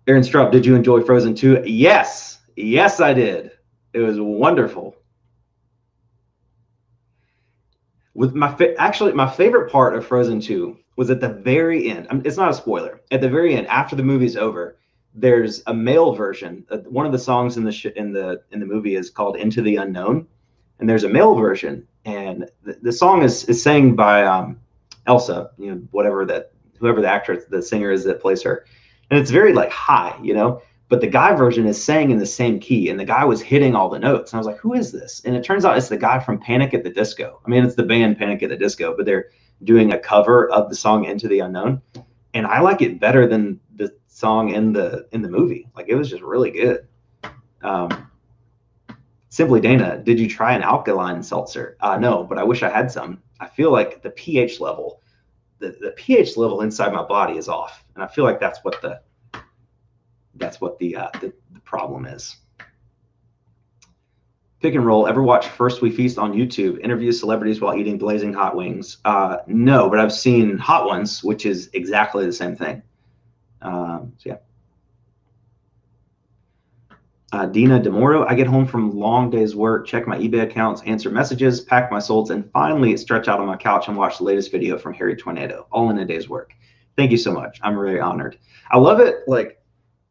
Aaron Strupp, did you enjoy Frozen 2? Yes, I did. It was wonderful. With my favorite part of Frozen 2 was at the very end. It's not a spoiler. At the very end, after the movie's over, there's a male version. One of the songs in the movie is called "Into the Unknown," and there's a male version. And the song is sang by Elsa, whoever the actress, the singer is that plays her, and it's very like high, But the guy version is sang in the same key, and the guy was hitting all the notes. And I was like, who is this? And it turns out it's the guy from Panic at the Disco. I mean, it's the band Panic at the Disco, but they're doing a cover of the song "Into the Unknown," and I like it better than the song in the movie. Like, it was just really good. Simply Dana, did you try an alkaline seltzer? No, but I wish I had some. I feel like the pH level, the pH level inside my body is off, and I feel like that's what the problem is. Pick and Roll, ever watch First We Feast on YouTube? Interviews celebrities while eating blazing hot wings. No, but I've seen Hot Ones, which is exactly the same thing. So yeah. Dina DeMoro, I get home from long day's work, check my eBay accounts, answer messages, pack my solds, and finally stretch out on my couch and watch the latest video from Harry Tornado, all in a day's work. Thank you so much. I'm really honored. I love it. Like,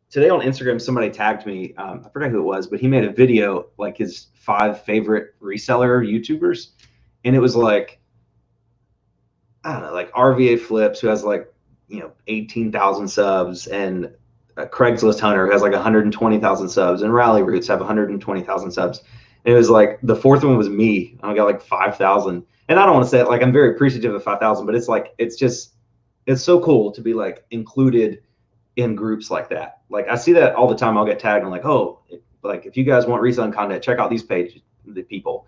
today on Instagram, somebody tagged me. I forgot who it was, but he made a video, like his 5 favorite reseller YouTubers. And it was like, I don't know, like RVA Flips, who has like, 18,000 subs, and Craigslist Hunter, who has like 120,000 subs, and Rally Roots have 120,000 subs. And it was like, the 4th one was me. I got like 5,000. And I don't want to say it, like, I'm very appreciative of 5,000, but it's like, it's so cool to be like included in groups like that. Like, I see that all the time. I'll get tagged. I'm like, oh, like, if you guys want reselling content, check out these pages, the people.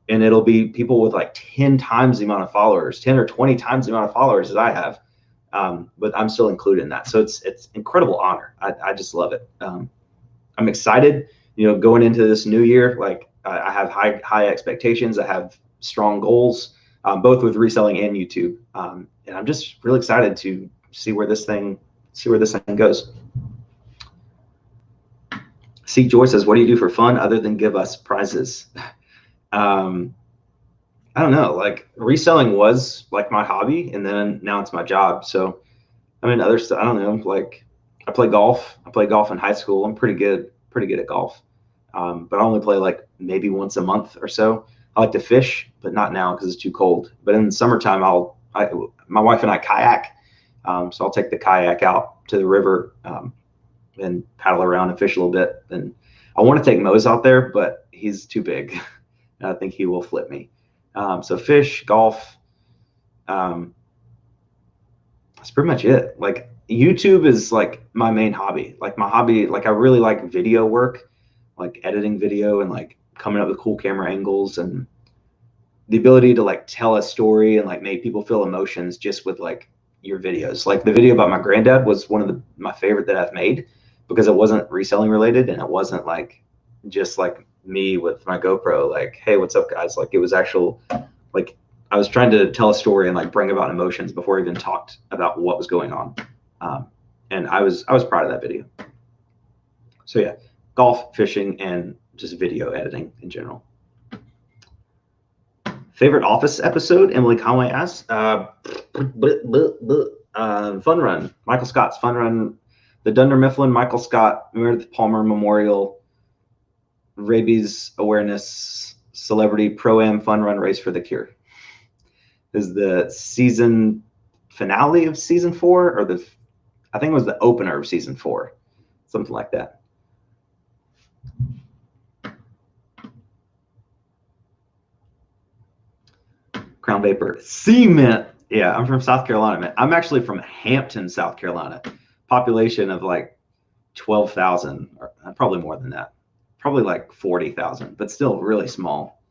And it'll be people with like 10 times the amount of followers, 10 or 20 times the amount of followers as I have. But I'm still included in that. So it's incredible honor. I just love it. I'm excited, going into this new year. Like, I have high expectations. I have strong goals, both with reselling and YouTube. And I'm just really excited to see where this thing goes. See, Joy says, what do you do for fun other than give us prizes? I don't know, like, reselling was like my hobby, and then now it's my job. So I mean, other stuff, I don't know, like, I play golf. I played golf in high school. I'm pretty good at golf. But I only play like maybe once a month or so. I like to fish, but not now because it's too cold. But in the summertime, my wife and I kayak. So I'll take the kayak out to the river and paddle around and fish a little bit. And I want to take Mose out there, but he's too big. I think he will flip me. So fish, golf, That's pretty much it. Like YouTube is like my main hobby. Like my hobby, like I really like video work, like editing video and like coming up with cool camera angles and the ability to like tell a story and like make people feel emotions just with like your videos. Like the video about my granddad was one of my favorite that I've made because it wasn't reselling related and it wasn't like just like me with my GoPro, like, hey, what's up guys? Like it was actual, like I was trying to tell a story and like bring about emotions before I even talked about what was going on. And I was proud of that video. So yeah, golf, fishing, and just video editing in general. Favorite Office episode? Emily Conway asks. Fun Run. Michael Scott's Fun Run. The Dunder Mifflin, Michael Scott, Meredith Palmer Memorial, Rabies Awareness, Celebrity Pro-Am Fun Run Race for the Cure. Is the season finale of season 4 or I think it was the opener of season 4, something like that. Crown Vapor. Cement. Yeah, I'm from South Carolina, man. I'm actually from Hampton, South Carolina. Population of like 12,000, or probably more than that. Probably like 40,000, but still really small.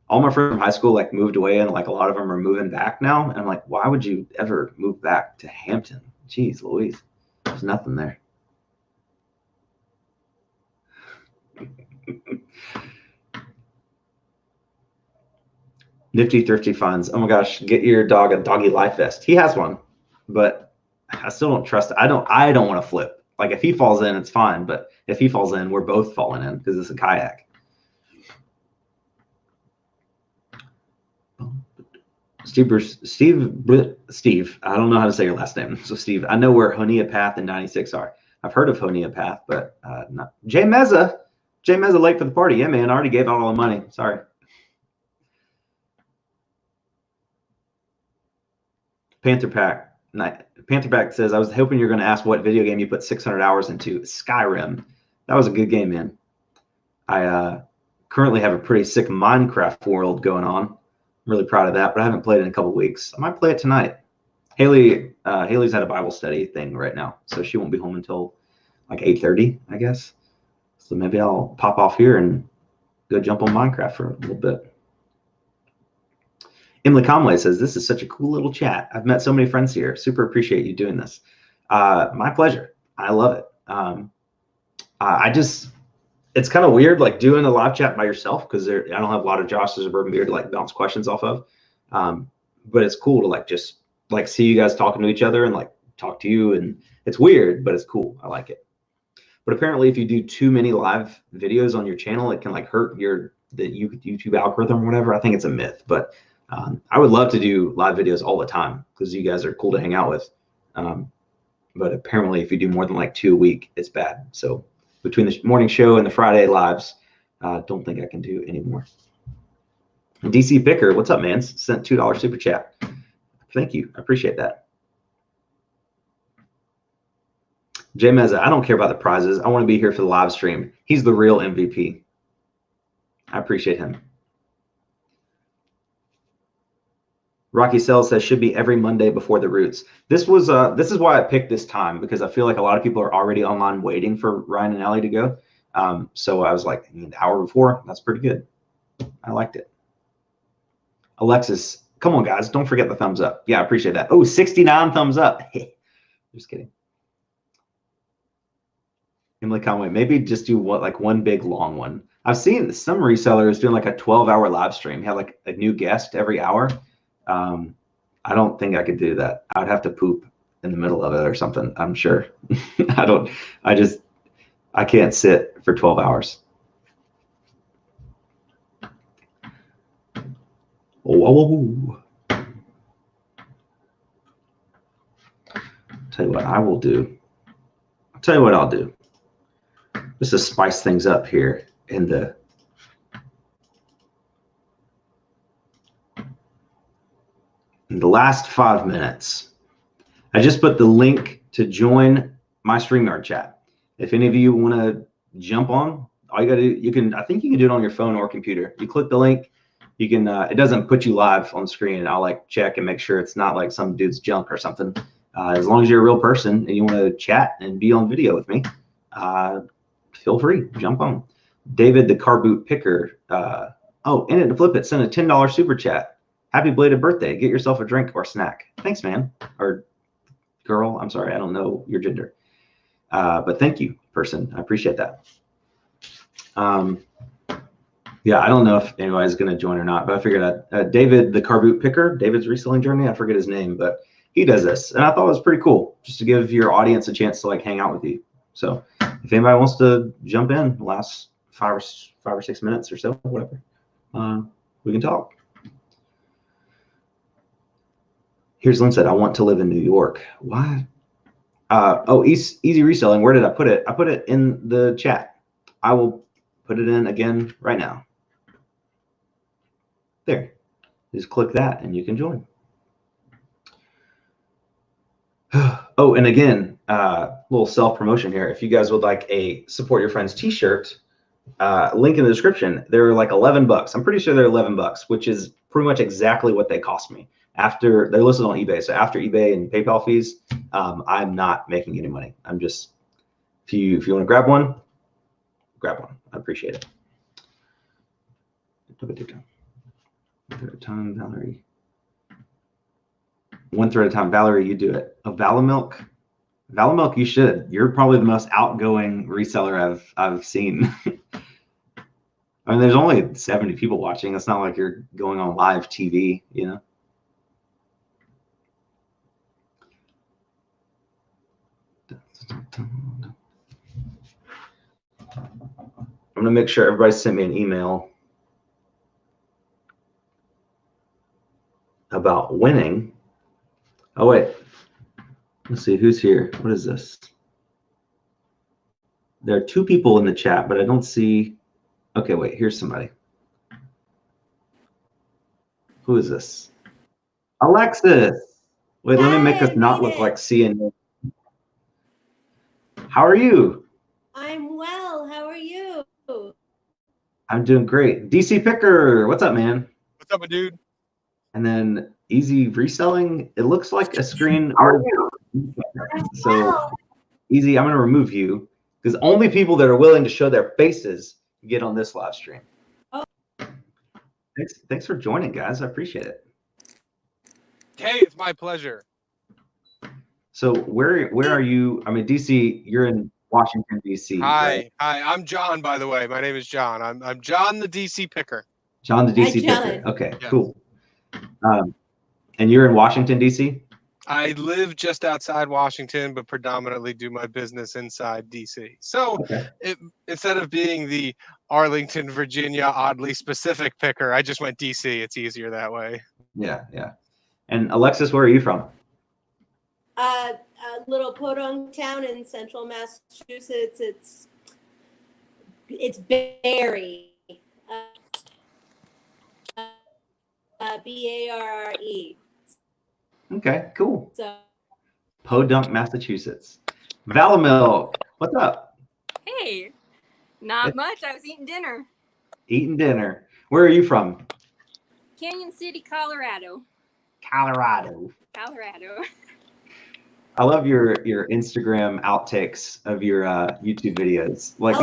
All my friends from high school like moved away and like a lot of them are moving back now. And I'm like, why would you ever move back to Hampton? Jeez Louise, there's nothing there. Nifty Thrifty Funds. Oh my gosh, get your dog a doggy life vest. He has one, but I still don't trust it. I don't want to flip. Like if he falls in, it's fine. But if he falls in, we're both falling in because it's a kayak. Steve, I don't know how to say your last name. So Steve, I know where Honia Path and 96 are. I've heard of Honia Path, but not. Jay Meza late for the party. Yeah, man, I already gave out all the money. Sorry. Panther Pack says, I was hoping you're going to ask what video game you put 600 hours into. Skyrim. That was a good game, man. I currently have a pretty sick Minecraft world going on. I'm really proud of that, but I haven't played it in a couple of weeks. I might play it tonight. Haley's at a Bible study thing right now, so she won't be home until like 8:30, I guess. So maybe I'll pop off here and go jump on Minecraft for a little bit. Emily Conway says, this is such a cool little chat. I've met so many friends here. Super appreciate you doing this. My pleasure. I love it. It's kind of weird like doing a live chat by yourself because I don't have a lot of Josh's or Bourbon Beer to like bounce questions off of. But it's cool to like just like see you guys talking to each other and like talk to you. And it's weird, but it's cool. I like it. But apparently if you do too many live videos on your channel, it can like hurt the YouTube algorithm or whatever. I think it's a myth, but I would love to do live videos all the time because you guys are cool to hang out with. But apparently if you do more than like 2 a week, it's bad. So between the morning show and the Friday lives, don't think I can do anymore. DC Picker, what's up, man? Sent $2 super chat. Thank you. I appreciate that. Jay Meza, I don't care about the prizes. I want to be here for the live stream. He's the real MVP. I appreciate him. Rocky Sells says should be every Monday before the Roots. This is why I picked this time because I feel like a lot of people are already online waiting for Ryan and Allie to go. So I was like an hour before. That's pretty good. I liked it. Alexis, come on guys, don't forget the thumbs up. Yeah, I appreciate that. Oh, 69 thumbs up. Just kidding. Emily Conway, maybe just do one big long one. I've seen some resellers doing like a 12-hour live stream. Have like a new guest every hour. I don't think I could do that. I would have to poop in the middle of it or something, I'm sure. I can't sit for 12 hours. Whoa. Tell you what I will do. I'll tell you what I'll do. Just to spice things up here in the last 5 minutes. I just put the link to join my StreamYard chat. If any of you want to jump on, all you got to do, I think you can do it on your phone or computer. You click the link, You can, it doesn't put you live on screen, and I'll like check and make sure it's not like some dude's junk or something. As long as you're a real person and you want to chat and be on video with me, feel free, jump on. David the Car Boot Picker. Oh, and to flip it, send a $10 super chat. Happy belated birthday. Get yourself a drink or snack. Thanks, man. Or girl. I'm sorry. I don't know your gender. But thank you, person. I appreciate that. Yeah, I don't know if anybody's going to join or not, but I figured David the Car Boot Picker, David's reselling journey. I forget his name, but he does this. And I thought it was pretty cool just to give your audience a chance to like hang out with you. So if anybody wants to jump in the last five or 6 minutes or so, whatever, we can talk. Here's Lynn said, I want to live in New York. Why? Oh, easy reselling. Where did I put it? I put it in the chat. I will put it in again right now. There. Just click that and you can join. Oh, and again, little self-promotion here. If you guys would like a Support Your Friends t-shirt, link in the description. They're like 11 bucks. I'm pretty sure they're 11 bucks, which is pretty much exactly what they cost me. After they're listed on eBay. So after eBay and PayPal fees, I'm not making any money. I'm just, if you want to grab one, grab one. I appreciate it. One thread at a time, Valerie. One thread at a time, Valerie. You do it. Oh, Valamilk. Valamilk, you should. You're probably the most outgoing reseller I've seen. I mean, there's only 70 people watching. It's not like you're going on live TV, you know. I'm gonna make sure everybody sent me an email about winning. Oh wait, let's see who's here. What is this? There are 2 people in the chat, but I don't see. Okay, wait, here's somebody. Who is this? Alexis. Wait, let me make us not look like CNN. How are you? I'm well. How are you? I'm doing great. DC Picker, what's up, man? What's up, my dude? And then Easy Reselling. It looks like a screen. So Easy, I'm going to remove you because only people that are willing to show their faces get on this live stream. Oh. Thanks for joining, guys. I appreciate it. Hey, it's my pleasure. So where are you? I mean, DC, you're in Washington, D.C. Hi, I'm John, by the way. My name is John. I'm John the DC Picker. John the DC Picker. Okay, yeah. Cool. And you're in Washington, D.C.? I live just outside Washington, but predominantly do my business inside DC. So instead of being the Arlington, Virginia, oddly specific picker, I just went DC. It's easier that way. Yeah, yeah. And Alexis, where are you from? A little podunk town in central Massachusetts. It's Barre. B-A-R-R-E. Okay, cool. So, Podunk, Massachusetts. Valamilk, what's up? Hey, not much. I was eating dinner. Eating dinner. Where are you from? Canyon City, Colorado. Colorado. I love your Instagram outtakes of your YouTube videos. Like,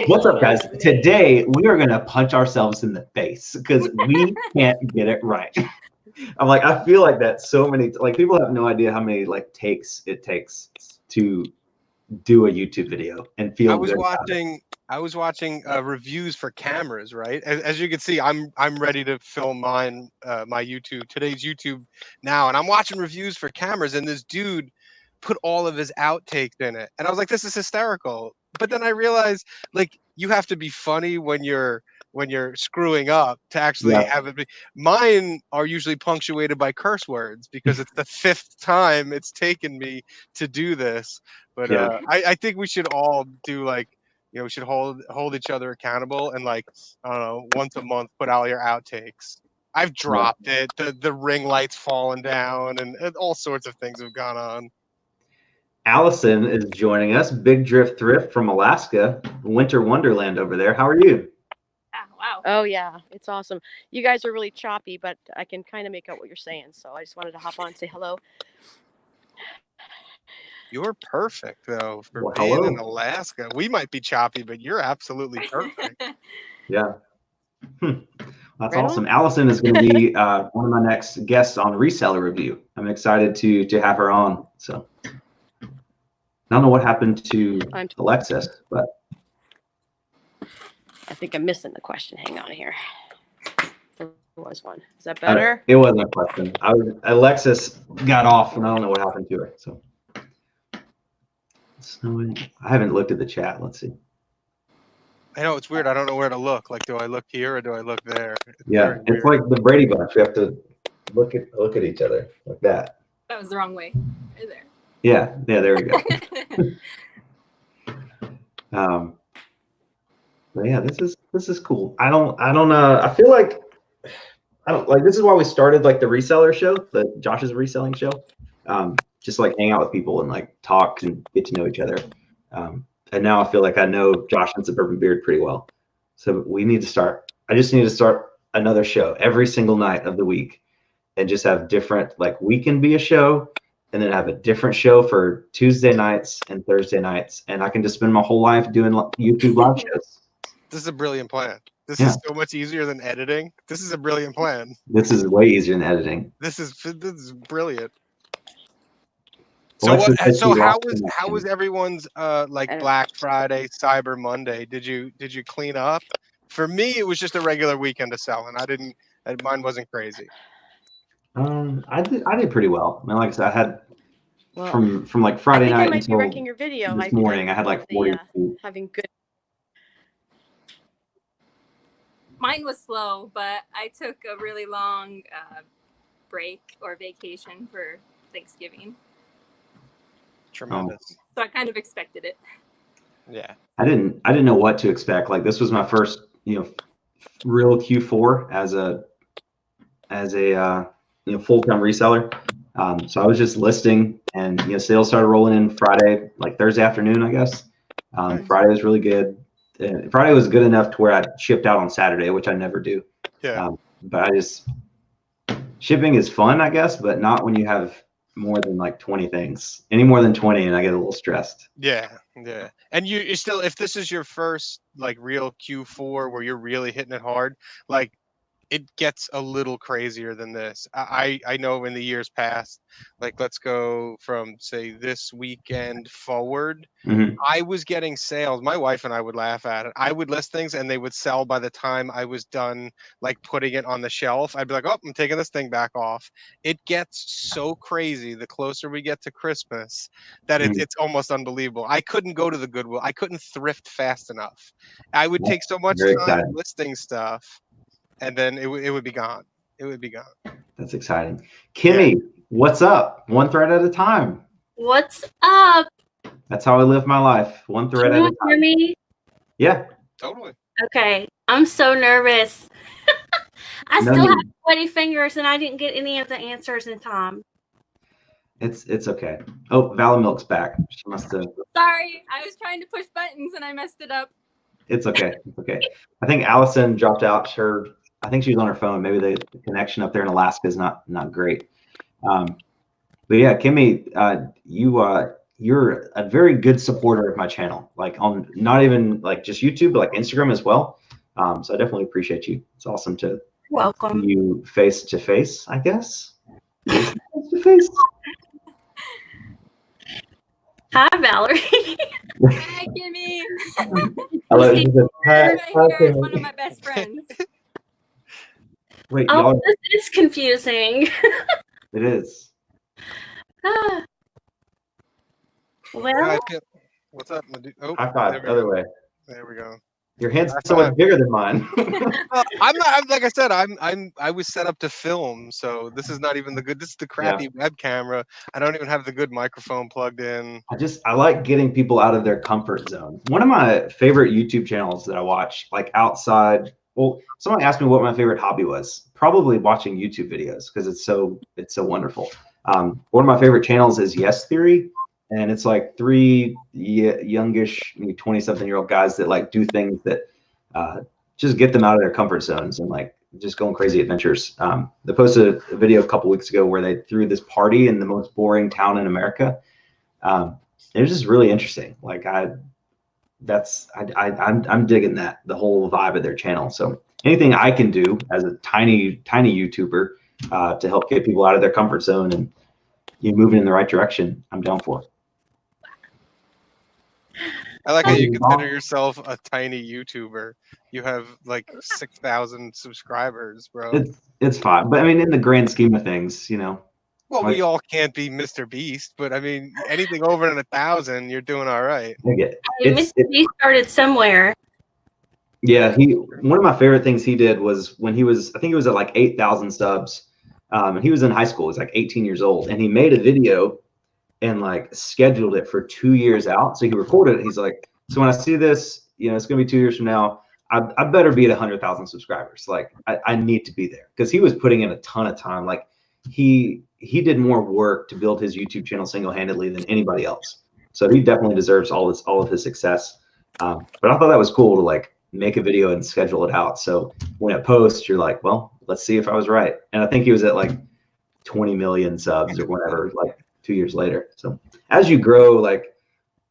what's up, guys? Today we are gonna punch ourselves in the face because we can't get it right. I'm like, I feel like that so many, like, people have no idea how many like takes it takes to do a YouTube video and feel. I was watching reviews for cameras, right? As you can see, I'm ready to film mine, my today's YouTube now, and I'm watching reviews for cameras, and this dude put all of his outtakes in it, and I was like, this is hysterical. But then I realized, like, you have to be funny when you're screwing up to actually have it be. Mine are usually punctuated by curse words because it's the 5th time it's taken me to do this. But I think we should all do, like, we should hold each other accountable and, like, I don't know, once a month put out your outtakes. I've dropped it. The ring light's fallen down, and all sorts of things have gone on. Allison is joining us. Big Drift Thrift from Alaska, Winter Wonderland over there. How are you? Wow, Oh yeah, it's awesome. You guys are really choppy, but I can kind of make out what you're saying. So I just wanted to hop on and say hello. You're perfect though for Well, being in hello. Alaska. We might be choppy, but you're absolutely perfect. Yeah. That's Right awesome. on. Allison is going to be one of my next guests on Reseller Review. I'm excited to have her on. So I don't know what happened to Alexis, but I think I'm missing the question. Hang on here. There was one. Is that better? it wasn't a question. Alexis got off, and I don't know what happened to her. So I haven't looked at the chat. Let's see. I know it's weird. I don't know where to look. Like, do I look here or do I look there? Yeah, it's like the Brady Bunch. We have to look at each other like that. That was the wrong way. Right there. Yeah, there we go. But yeah, this is cool. I feel like this is why we started like the reseller show, the Josh's reselling show. Just like hang out with people and like talk and get to know each other. And now I feel like I know Josh and Suburban Beard pretty well. So I just need to start another show every single night of the week and just have different, like we can be a show and then have a different show for Tuesday nights and Thursday nights. And I can just spend my whole life doing YouTube live shows. This is a brilliant plan. This is so much easier than editing. This is a brilliant plan. This is way easier than editing. This is brilliant. So how was everyone's like Black Friday, Cyber Monday? Did you clean up? For me, it was just a regular weekend of selling. Mine wasn't crazy. I did pretty well. I mean, like I said, I had from like Friday night until wrecking your video. this morning. I had like 40. Having good. Mine was slow, but I took a really long break or vacation for Thanksgiving. Tremendous. So I kind of expected it. Yeah. I didn't know what to expect. Like this was my first, real Q4 as a full-time reseller. So I was just listing and sales started rolling in Friday, like Thursday afternoon, I guess. Friday was really good. Friday was good enough to where I shipped out on Saturday, which I never do. Yeah. But shipping is fun, I guess, but not when you have more than like 20 things. Any more than 20 and I get a little stressed. Yeah. And you still, if this is your first like real Q4 where you're really hitting it hard, like it gets a little crazier than this. I know in the years past, like let's go from say this weekend forward, I was getting sales. My wife and I would laugh at it. I would list things and they would sell by the time I was done like putting it on the shelf. I'd be like, oh, I'm taking this thing back off. It gets so crazy the closer we get to Christmas that it's almost unbelievable. I couldn't go to the Goodwill. I couldn't thrift fast enough. I would take so much time listing stuff. And then it would be gone. It would be gone. That's exciting. Kimmy, what's up? One thread at a time. What's up? That's how I live my life. One thread at a time. Can you hear me? Yeah. Totally. Okay. I'm so nervous. I still have sweaty fingers and I didn't get any of the answers in time. It's okay. Oh, Valamilk's back. She must have. Sorry, I was trying to push buttons and I messed it up. It's okay. It's okay. I think Allison dropped out. I think she was on her phone. Maybe the connection up there in Alaska is not great. But yeah, Kimmy, you're a very good supporter of my channel. Like on not even like just YouTube, but like Instagram as well. So I definitely appreciate you. It's awesome to welcome you face to face, I guess. Face to face. Hi, Valerie. Hi, Kimmy. Hello. Is one of my best friends. Wait, this is confusing. It is. Well, what's up? Oh, high five. Other way. There we go. Your hand's so much bigger than mine. I'm not. Like I said, I was set up to film, so this is not even the good. This is the crappy web camera. I don't even have the good microphone plugged in. I like getting people out of their comfort zone. One of my favorite YouTube channels that I watch, like outside. Well, someone asked me what my favorite hobby was. Probably watching YouTube videos because it's so wonderful. One of my favorite channels is Yes Theory. And it's like three youngish, 20-something-year-old guys that like do things that just get them out of their comfort zones and like just go on crazy adventures. They posted a video a couple weeks ago where they threw this party in the most boring town in America. It was just really interesting. Like I'm digging that, the whole vibe of their channel. So anything I can do as a tiny YouTuber to help get people out of their comfort zone and you moving in the right direction, I'm down for. I like how you consider yourself a tiny YouTuber. You have like 6,000 subscribers, bro. It's fine, but I mean, in the grand scheme of things, you know. Well, we all can't be Mr. Beast, but I mean, anything over than 1,000, you're doing all right. I get it. I mean, Mr. Beast started somewhere. Yeah, one of my favorite things he did was when he was, I think he was at like 8,000 subs. And he was in high school. He was like 18 years old, and he made a video and like scheduled it for 2 years out. So he recorded it. He's like, so when I see this, you know, it's gonna be 2 years from now. I better be at 100,000 subscribers. Like I need to be there, because he was putting in a ton of time. Like he did more work to build his YouTube channel single-handedly than anybody else. So he definitely deserves all of his success. But I thought that was cool to like make a video and schedule it out. So when it posts, you're like, well, let's see if I was right. And I think he was at like 20 million subs or whatever, like 2 years later. So as you grow, like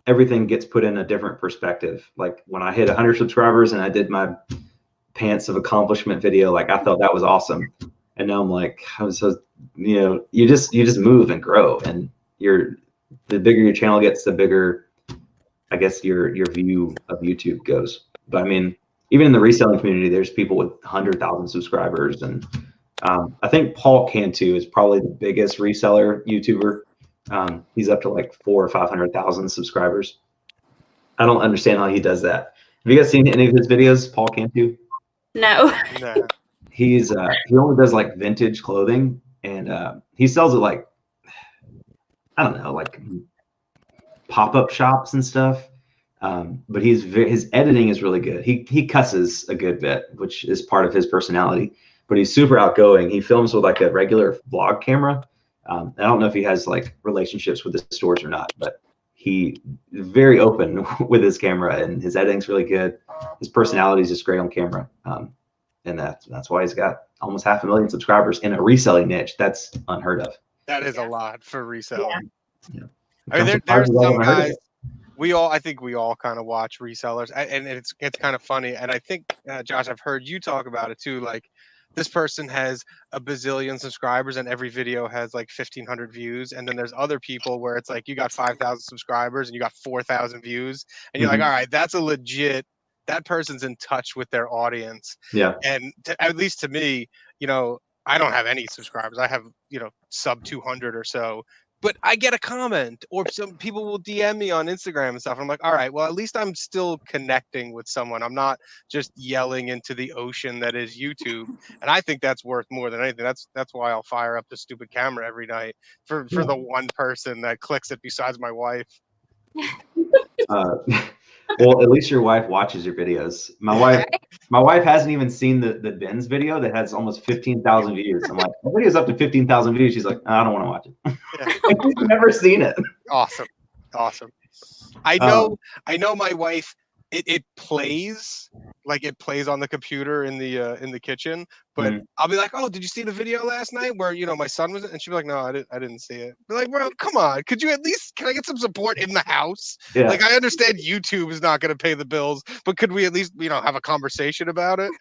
everything gets put in a different perspective. Like when I hit 100 subscribers and I did my Pants of Accomplishment video, like I thought that was awesome. And now I'm like, you know, you just move and grow, and the bigger your channel gets, the bigger, I guess, your view of YouTube goes. But I mean, even in the reselling community, there's people with 100,000 subscribers, and I think Paul Cantu is probably the biggest reseller YouTuber. He's up to like 400,000 or 500,000 subscribers. I don't understand how he does that. Have you guys seen any of his videos, Paul Cantu? No. No. He only does like vintage clothing, and he sells it like, I don't know, like pop-up shops and stuff. But his editing is really good. He cusses a good bit, which is part of his personality, but he's super outgoing. He films with like a regular vlog camera. I don't know if he has like relationships with the stores or not, but he is very open with his camera, and his editing's really good. His personality is just great on camera. And that's why he's got almost 500,000 subscribers in a reselling niche. That's unheard of. That is a lot for reselling. Yeah. I mean, there's some guys. I think we all kind of watch resellers, and it's kind of funny. And I think, Josh, I've heard you talk about it too. Like, this person has a bazillion subscribers, and every video has like 1,500 views. And then there's other people where it's like you got 5,000 subscribers and you got 4,000 views, and you're like, all right, that's a legit. That person's in touch with their audience. Yeah. And at least to me, you know, I don't have any subscribers. I have, you know, sub 200 or so. But I get a comment, or some people will DM me on Instagram and stuff. And I'm like, all right, well, at least I'm still connecting with someone. I'm not just yelling into the ocean that is YouTube. And I think that's worth more than anything. That's why I'll fire up the stupid camera every night for the one person that clicks it besides my wife. Well, at least your wife watches your videos. My wife hasn't even seen the Ben's video that has almost 15,000 views. I'm like, my video's up to 15,000 views. She's like, I don't want to watch it. Yeah. Like, she's never seen it. Awesome. I know my wife. It plays, like it plays on the computer in the kitchen, but I'll be like, oh, did you see the video last night where, you know, my son was, and she'll be like, no, I didn't see it. Be like, bro, come on, can I get some support in the house? Yeah. Like, I understand YouTube is not going to pay the bills, but could we at least, you know, have a conversation about it?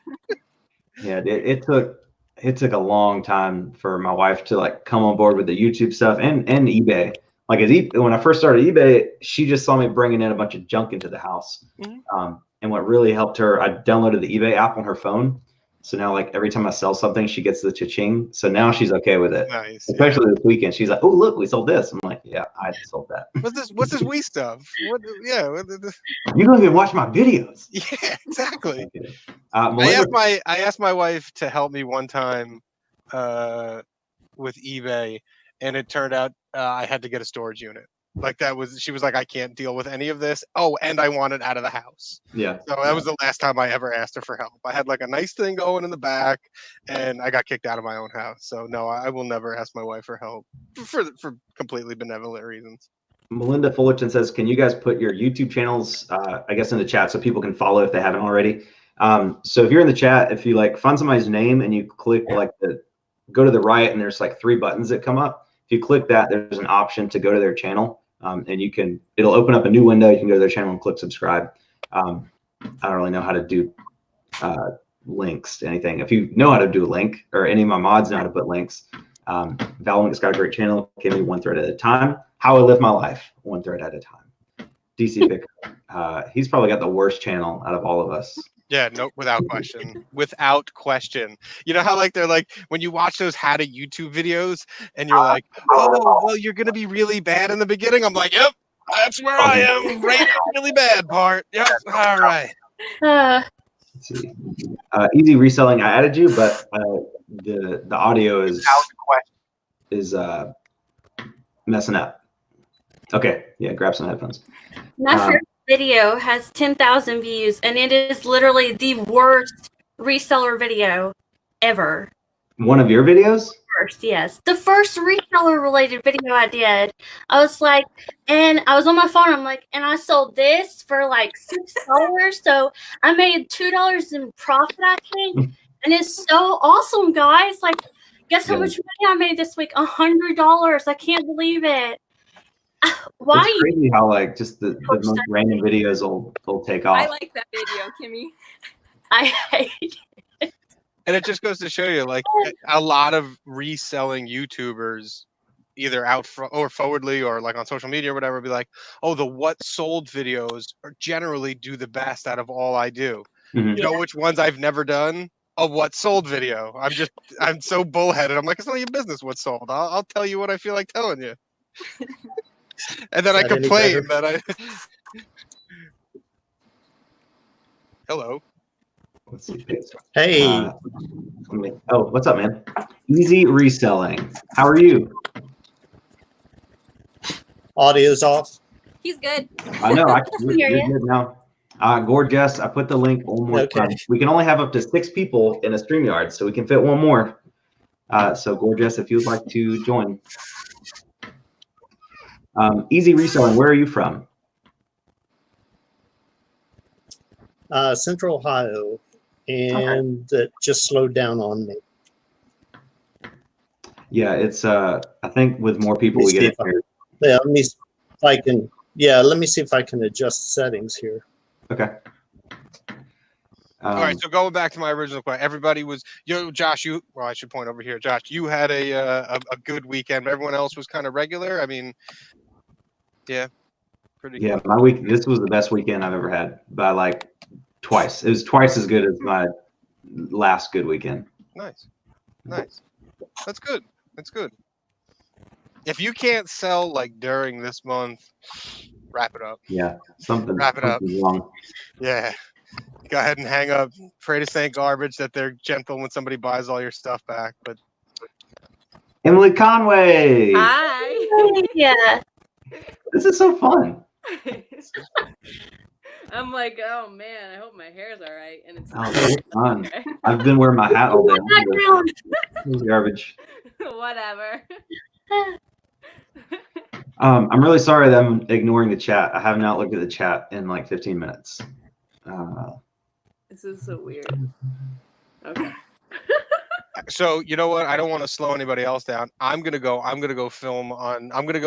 Yeah, it took a long time for my wife to like come on board with the YouTube stuff and eBay. Like when I first started eBay, she just saw me bringing in a bunch of junk into the house. And what really helped her, I downloaded the eBay app on her phone. So now, like, every time I sell something, she gets the cha-ching. So now she's okay with it. Nice. Especially this weekend. She's like, oh, look, we sold this. I'm like, yeah, I sold that. What's this Wii stuff? You don't even watch my videos. Yeah, exactly. I asked my wife to help me one time with eBay, and it turned out I had to get a storage unit. Like, she was like, I can't deal with any of this. Oh, and I want it out of the house. Yeah. So that was the last time I ever asked her for help. I had like a nice thing going in the back, and I got kicked out of my own house. So no, I will never ask my wife for help for completely benevolent reasons. Melinda Fullerton says, can you guys put your YouTube channels, I guess, in the chat so people can follow if they haven't already? So if you're in the chat, if you like find somebody's name and you click like go to the right, and there's like 3 buttons that come up. If you click that, there's an option to go to their channel, and it'll open up a new window. You can go to their channel and click subscribe. I don't really know how to do links to anything. If you know how to do a link, or any of my mods know how to put links, Valorant's got a great channel. Kimmy, one thread at a time. How I live my life, one thread at a time. DC Picker, he's probably got the worst channel out of all of us. Yeah, no, without question. Without question. You know how like they're like when you watch those how to YouTube videos and you're like, oh, well, you're gonna be really bad in the beginning. I'm like, yep, that's where I am. Right, really bad part. Yep. All right. Let's see. Easy reselling. I added you, but the audio is messing up. Okay, yeah, grab some headphones. My first video has 10,000 views, and it is literally the worst reseller video ever. One of your videos? First, yes. The first reseller related video I did, I was like, and I was on my phone, I'm like, and I sold this for like $6. So I made $2 in profit, I think. And it's so awesome, guys. Like, guess how much money I made this week? $100. I can't believe it. Why? It's crazy how like just the most random videos will take off. I like that video, Kimmy. I hate it. And it just goes to show you, like, a lot of reselling YouTubers, either or forwardly or like on social media or whatever, be like, oh, the what sold videos generally do the best out of all I do. Mm-hmm. You know which ones I've never done? A what sold video. I'm so bullheaded. I'm like, it's none of your business what sold. I'll tell you what I feel like telling you. And then I complain that I. Hello. Let's see. Hey. What's up, man? Easy reselling. How are you? Audio's off. He's good. I know. You're good now. Gorgeous. I put the link one more time. We can only have up to 6 people in a StreamYard, so we can fit one more. So Gorgeous, if you would like to join. Easy reselling. Where are you from? Central Ohio, and it just slowed down on me. Yeah, it's I think with more people we get in here. Yeah, let me see if I can. Yeah, let me see if I can adjust settings here. Okay. All right, so going back to my original question, everybody was, Josh, well, I should point over here. Josh, you had a good weekend, but everyone else was kind of regular. I mean, yeah, pretty good. My week, this was the best weekend I've ever had by like twice. It was twice as good as my last good weekend. Nice. That's good. If you can't sell like during this month, wrap it up. Yeah, wrap it up. Wrong. Yeah. Go ahead and hang up. Pray to Saint Garbage that they're gentle when somebody buys all your stuff back. But Emily Conway. Hi. Yeah. This is so fun. I'm like, oh man, I hope my hair's all right. And it's fun. Okay. I've been wearing my hat all day. It's garbage. Whatever. I'm really sorry that I'm ignoring the chat. I have not looked at the chat in like 15 minutes. This is so weird. Okay. So you know what? I don't want to slow anybody else down. I'm gonna go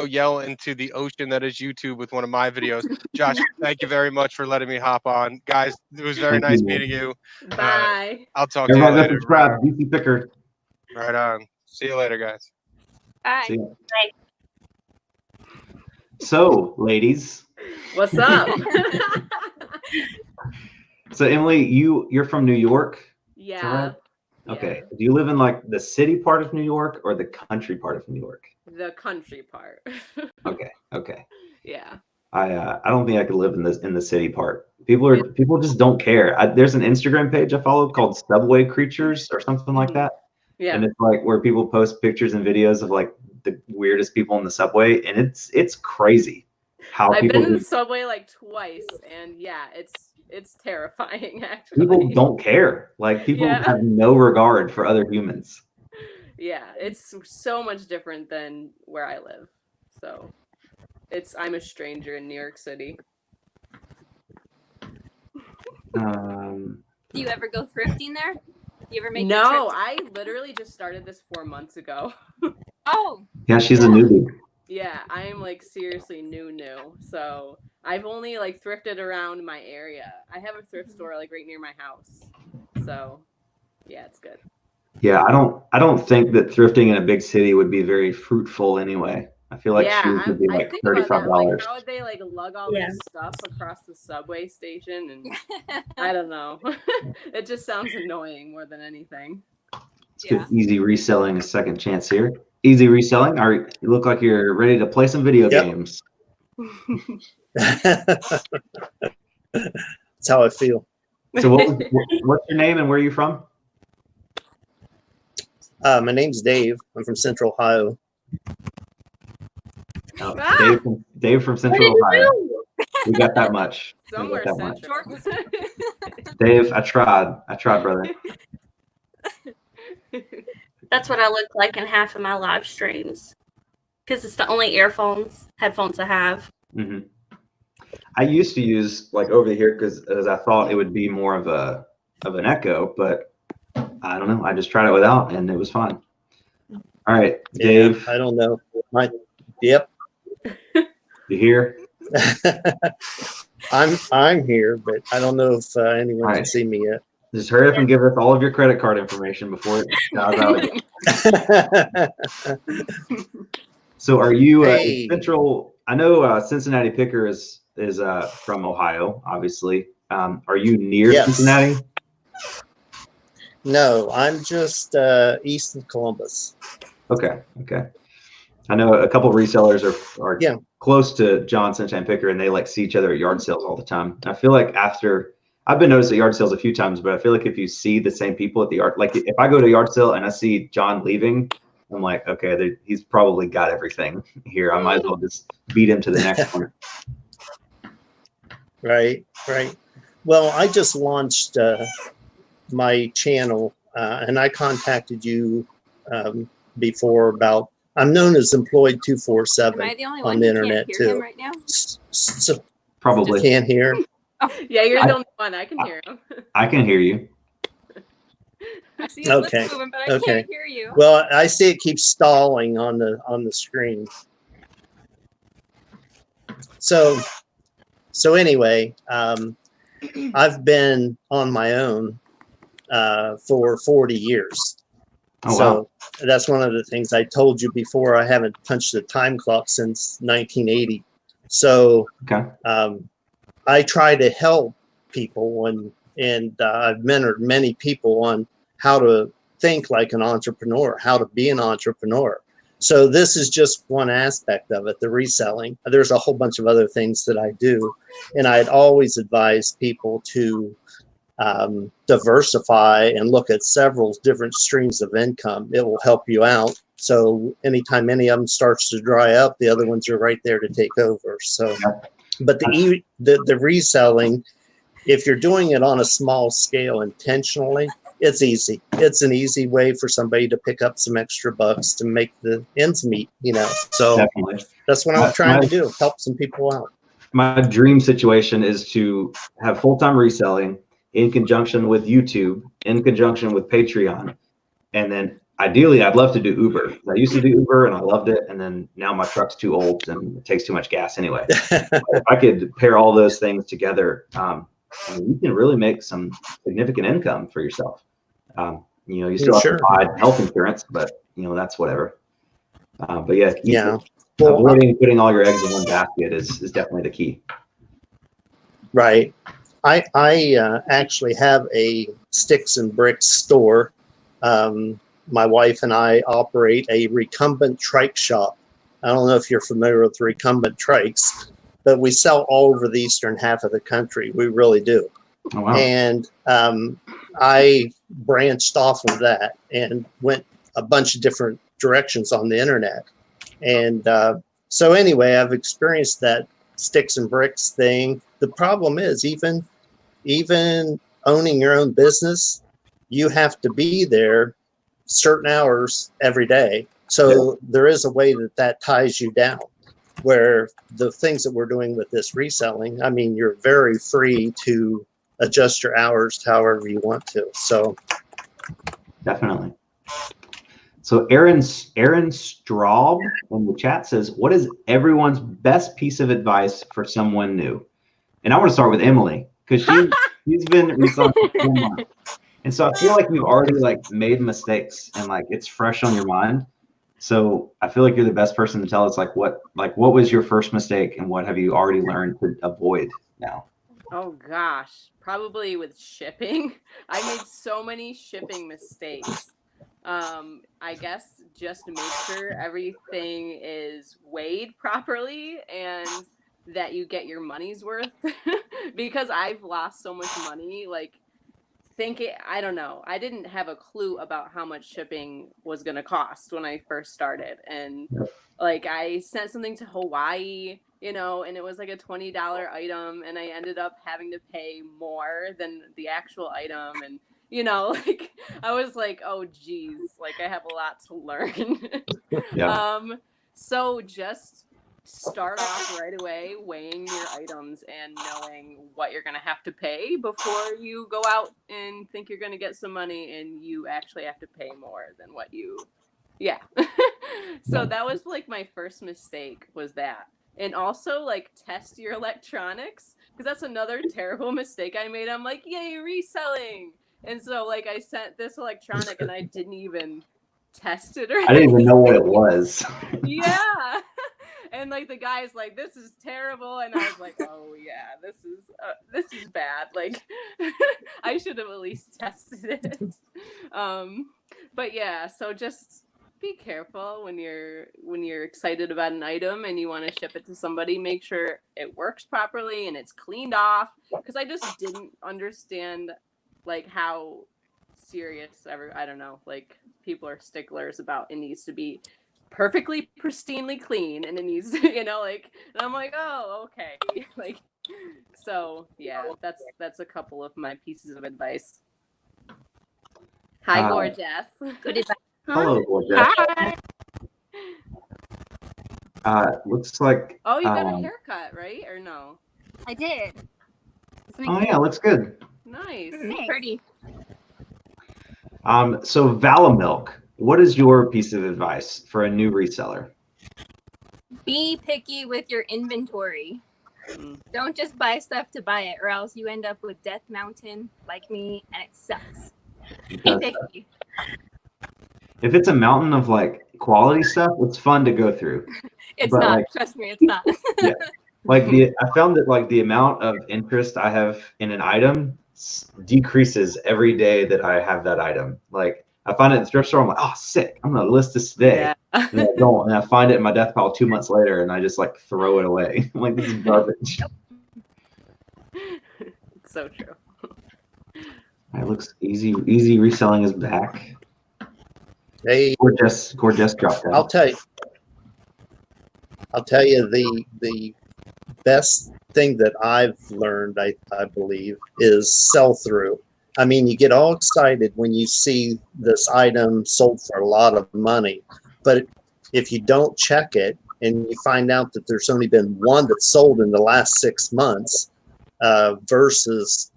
yell into the ocean that is YouTube with one of my videos. Josh, thank you very much for letting me hop on. Guys, it was very nice meeting you. Bye. I'll talk to you later. Subscribe, DC Picker. Right on. See you later, guys. Bye. Bye. So, ladies. What's up? So Emily, you're from New York? Yeah. Right? Okay. Do you live in like the city part of New York or the country part of New York? The country part. Okay. Yeah. I don't think I could live in the city part. People just don't care. There's an Instagram page I follow called Subway Creatures or something like that. Yeah. And it's like where people post pictures and videos of like the weirdest people in the subway, and it's crazy how I've been in the subway like twice, and yeah, it's terrifying actually. People don't care. Like people have no regard for other humans. Yeah, it's so much different than where I live. So I'm a stranger in New York City. Do you ever go thrifting there? Do you ever make the No, trip? I literally just started this 4 months ago. Oh, Yeah, she's a newbie. Yeah, I am like seriously new. So I've only like thrifted around my area. I have a thrift store like right near my house. So yeah, it's good. Yeah, I don't think that thrifting in a big city would be very fruitful anyway. I feel like Yeah, shoes would be I like think about that. Like, $35. how would they like lug all Yeah. this stuff across the subway station? And I don't know. It just sounds annoying more than anything. Let's get Easy Reselling a second chance here. Easy Reselling, you look like you're ready to play some video Yep. games. That's how I feel. So what's your name and where are you from? My name's Dave. I'm from Central Ohio. Oh, Ah! Dave from What did Central you Ohio. do? We got that much. We got Somewhere that much. central. Dave, I tried, brother. That's what I look like in half of my live streams. Because it's the only headphones I have. hmm I used to use like over here because as I thought it would be more of an echo, but I don't know. I just tried it without and it was fine. All right, Dave, I don't know. Yep. you here? I'm here, but I don't know if anyone All can right. see me yet. Just hurry up and give us all of your credit card information before it dies out again. So are you Hey. Central? I know Cincinnati Picker is from Ohio, obviously. Are you near Yes. Cincinnati? No, I'm just east of Columbus. Okay. I know a couple of resellers are Yeah. close to John Sunshine Picker, and they like see each other at yard sales all the time. And I feel like I've been noticed at yard sales a few times, but I feel like if you see the same people at the yard, like if I go to a yard sale and I see John leaving, I'm like, okay, he's probably got everything here. I might as well just beat him to the next one. Right. Well, I just launched my channel, and I contacted you before about. I'm known as Employed am 247 I the only on one the who internet can't hear him too. right now? So Probably. can't hear. Yeah, you're the only one. I can hear him. I can hear you. I see his Okay, lips moving, but I okay. can't hear you. Well, I see it keeps stalling on the screen. So anyway, I've been on my own for 40 years. Oh, So wow. that's one of the things I told you before. I haven't punched the time clock since 1980. So Okay. I try to help people, and I've mentored many people on how to think like an entrepreneur, how to be an entrepreneur. So this is just one aspect of it, the reselling. There's a whole bunch of other things that I do, and I'd always advise people to diversify and look at several different streams of income. It will help you out. So anytime any of them starts to dry up, the other ones are right there to take over. So, but the reselling, if you're doing it on a small scale intentionally, it's easy. It's an easy way for somebody to pick up some extra bucks to make the ends meet, So Definitely. that's what I'm trying to do, help some people out. My dream situation is to have full-time reselling in conjunction with YouTube, in conjunction with Patreon. And then ideally, I'd love to do Uber. I used to do Uber and I loved it. And then now my truck's too old and it takes too much gas anyway. If I could pair all those things together, you can really make some significant income for yourself. You still have to provide health insurance, but that's whatever. But yeah. Well, avoiding putting all your eggs in one basket is definitely the key. Right. I actually have a sticks and bricks store. My wife and I operate a recumbent trike shop. I don't know if you're familiar with recumbent trikes, but we sell all over the eastern half of the country. We really do. Oh, wow. And I branched off of that and went a bunch of different directions on the internet. And so anyway, I've experienced that sticks and bricks thing. The problem is even owning your own business, you have to be there certain hours every day. So there is a way that ties you down, where the things that we're doing with this reselling, I mean, you're very free to adjust your hours however you want to. So Definitely. So Aaron Straub in the chat says, what is everyone's best piece of advice for someone new? And I want to start with Emily because she's been reselling for 4 months. And so I feel like you've already like made mistakes and like it's fresh on your mind. So I feel like you're the best person to tell us like what was your first mistake and what have you already learned to avoid now? Oh gosh, probably with shipping. I made so many shipping mistakes. I guess just make sure everything is weighed properly and that you get your money's worth because I've lost so much money like I don't know. I didn't have a clue about how much shipping was going to cost when I first started. And like I sent something to Hawaii, you know, and it was like a $20 item and I ended up having to pay more than the actual item. And, you know, like I was like, oh geez, like I have a lot to learn. So just start off right away weighing your items and knowing what you're going to have to pay before you go out and think you're going to get some money and you actually have to pay more than what you so that was like my first mistake was that. And also like test your electronics because that's another terrible mistake I made. I'm like, yay, reselling. And so like I sent this electronic and I didn't even test it or I didn't even know what it was. Yeah. And like the guy's like, this is terrible, and I was like, oh yeah, this is bad. Like, I should have at least tested it. But yeah, so just be careful when you're excited about an item and you want to ship it to somebody. Make sure it works properly and it's cleaned off. Because I just didn't understand like how serious I don't know, like people are sticklers about it needs to be perfectly pristinely clean and it needs to, you know, like, and I'm like, oh, okay. Like, so yeah, that's a couple of my pieces of advice. Hi, gorgeous. Good advice. Hello, gorgeous. Hi. Looks like. Oh, you got a haircut, right? Or no? I did. Oh yeah, looks good. Nice. Pretty. So Valamilk, what is your piece of advice for a new reseller? Be picky with your inventory. Don't just buy stuff to buy it, or else you end up with Death Mountain like me, and it sucks. Be picky. If it's a mountain of like quality stuff, it's fun to go through. It's not. Like, trust me, it's not. Yeah. Like I found that like the amount of interest I have in an item decreases every day that I have that item. Like I find it in the thrift store, I'm like, oh, sick. I'm gonna list this today. Yeah. And I don't, and I find it in my death pile 2 months later, and I just like throw it away. I'm like, this is garbage. It's so true. It looks easy. Easy reselling is back. Hey, Gorgeous dropped out. I'll tell you the best thing that I've learned, I believe, is sell through. I mean, you get all excited when you see this item sold for a lot of money, but if you don't check it and you find out that there's only been one that's sold in the last 6 months versus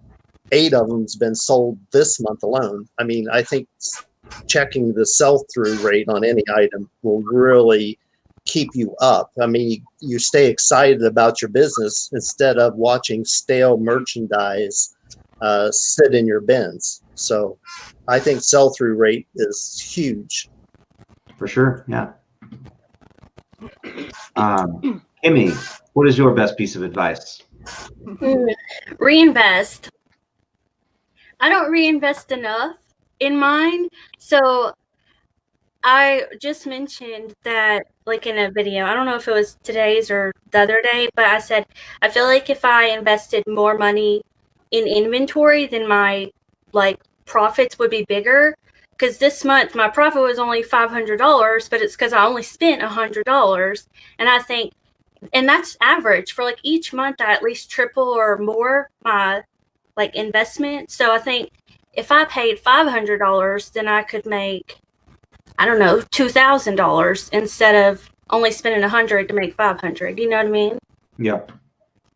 8 of them's been sold this month alone. I mean, I think checking the sell-through rate on any item will really keep you up. I mean, you stay excited about your business instead of watching stale merchandise sit in your bins. So I think sell-through rate is huge. For sure, yeah. Kimmy, what is your best piece of advice? Reinvest. I don't reinvest enough in mine. So I just mentioned that like in a video, I don't know if it was today's or the other day, but I said, I feel like if I invested more money in inventory, then my like profits would be bigger. Because this month my profit was only $500, but it's because I only spent $100. And I think, and that's average for like each month, I at least triple or more my like investment. So I think if I paid $500, then I could make, I don't know, $2,000 instead of only spending $100 to make $500. You know what I mean? Yeah.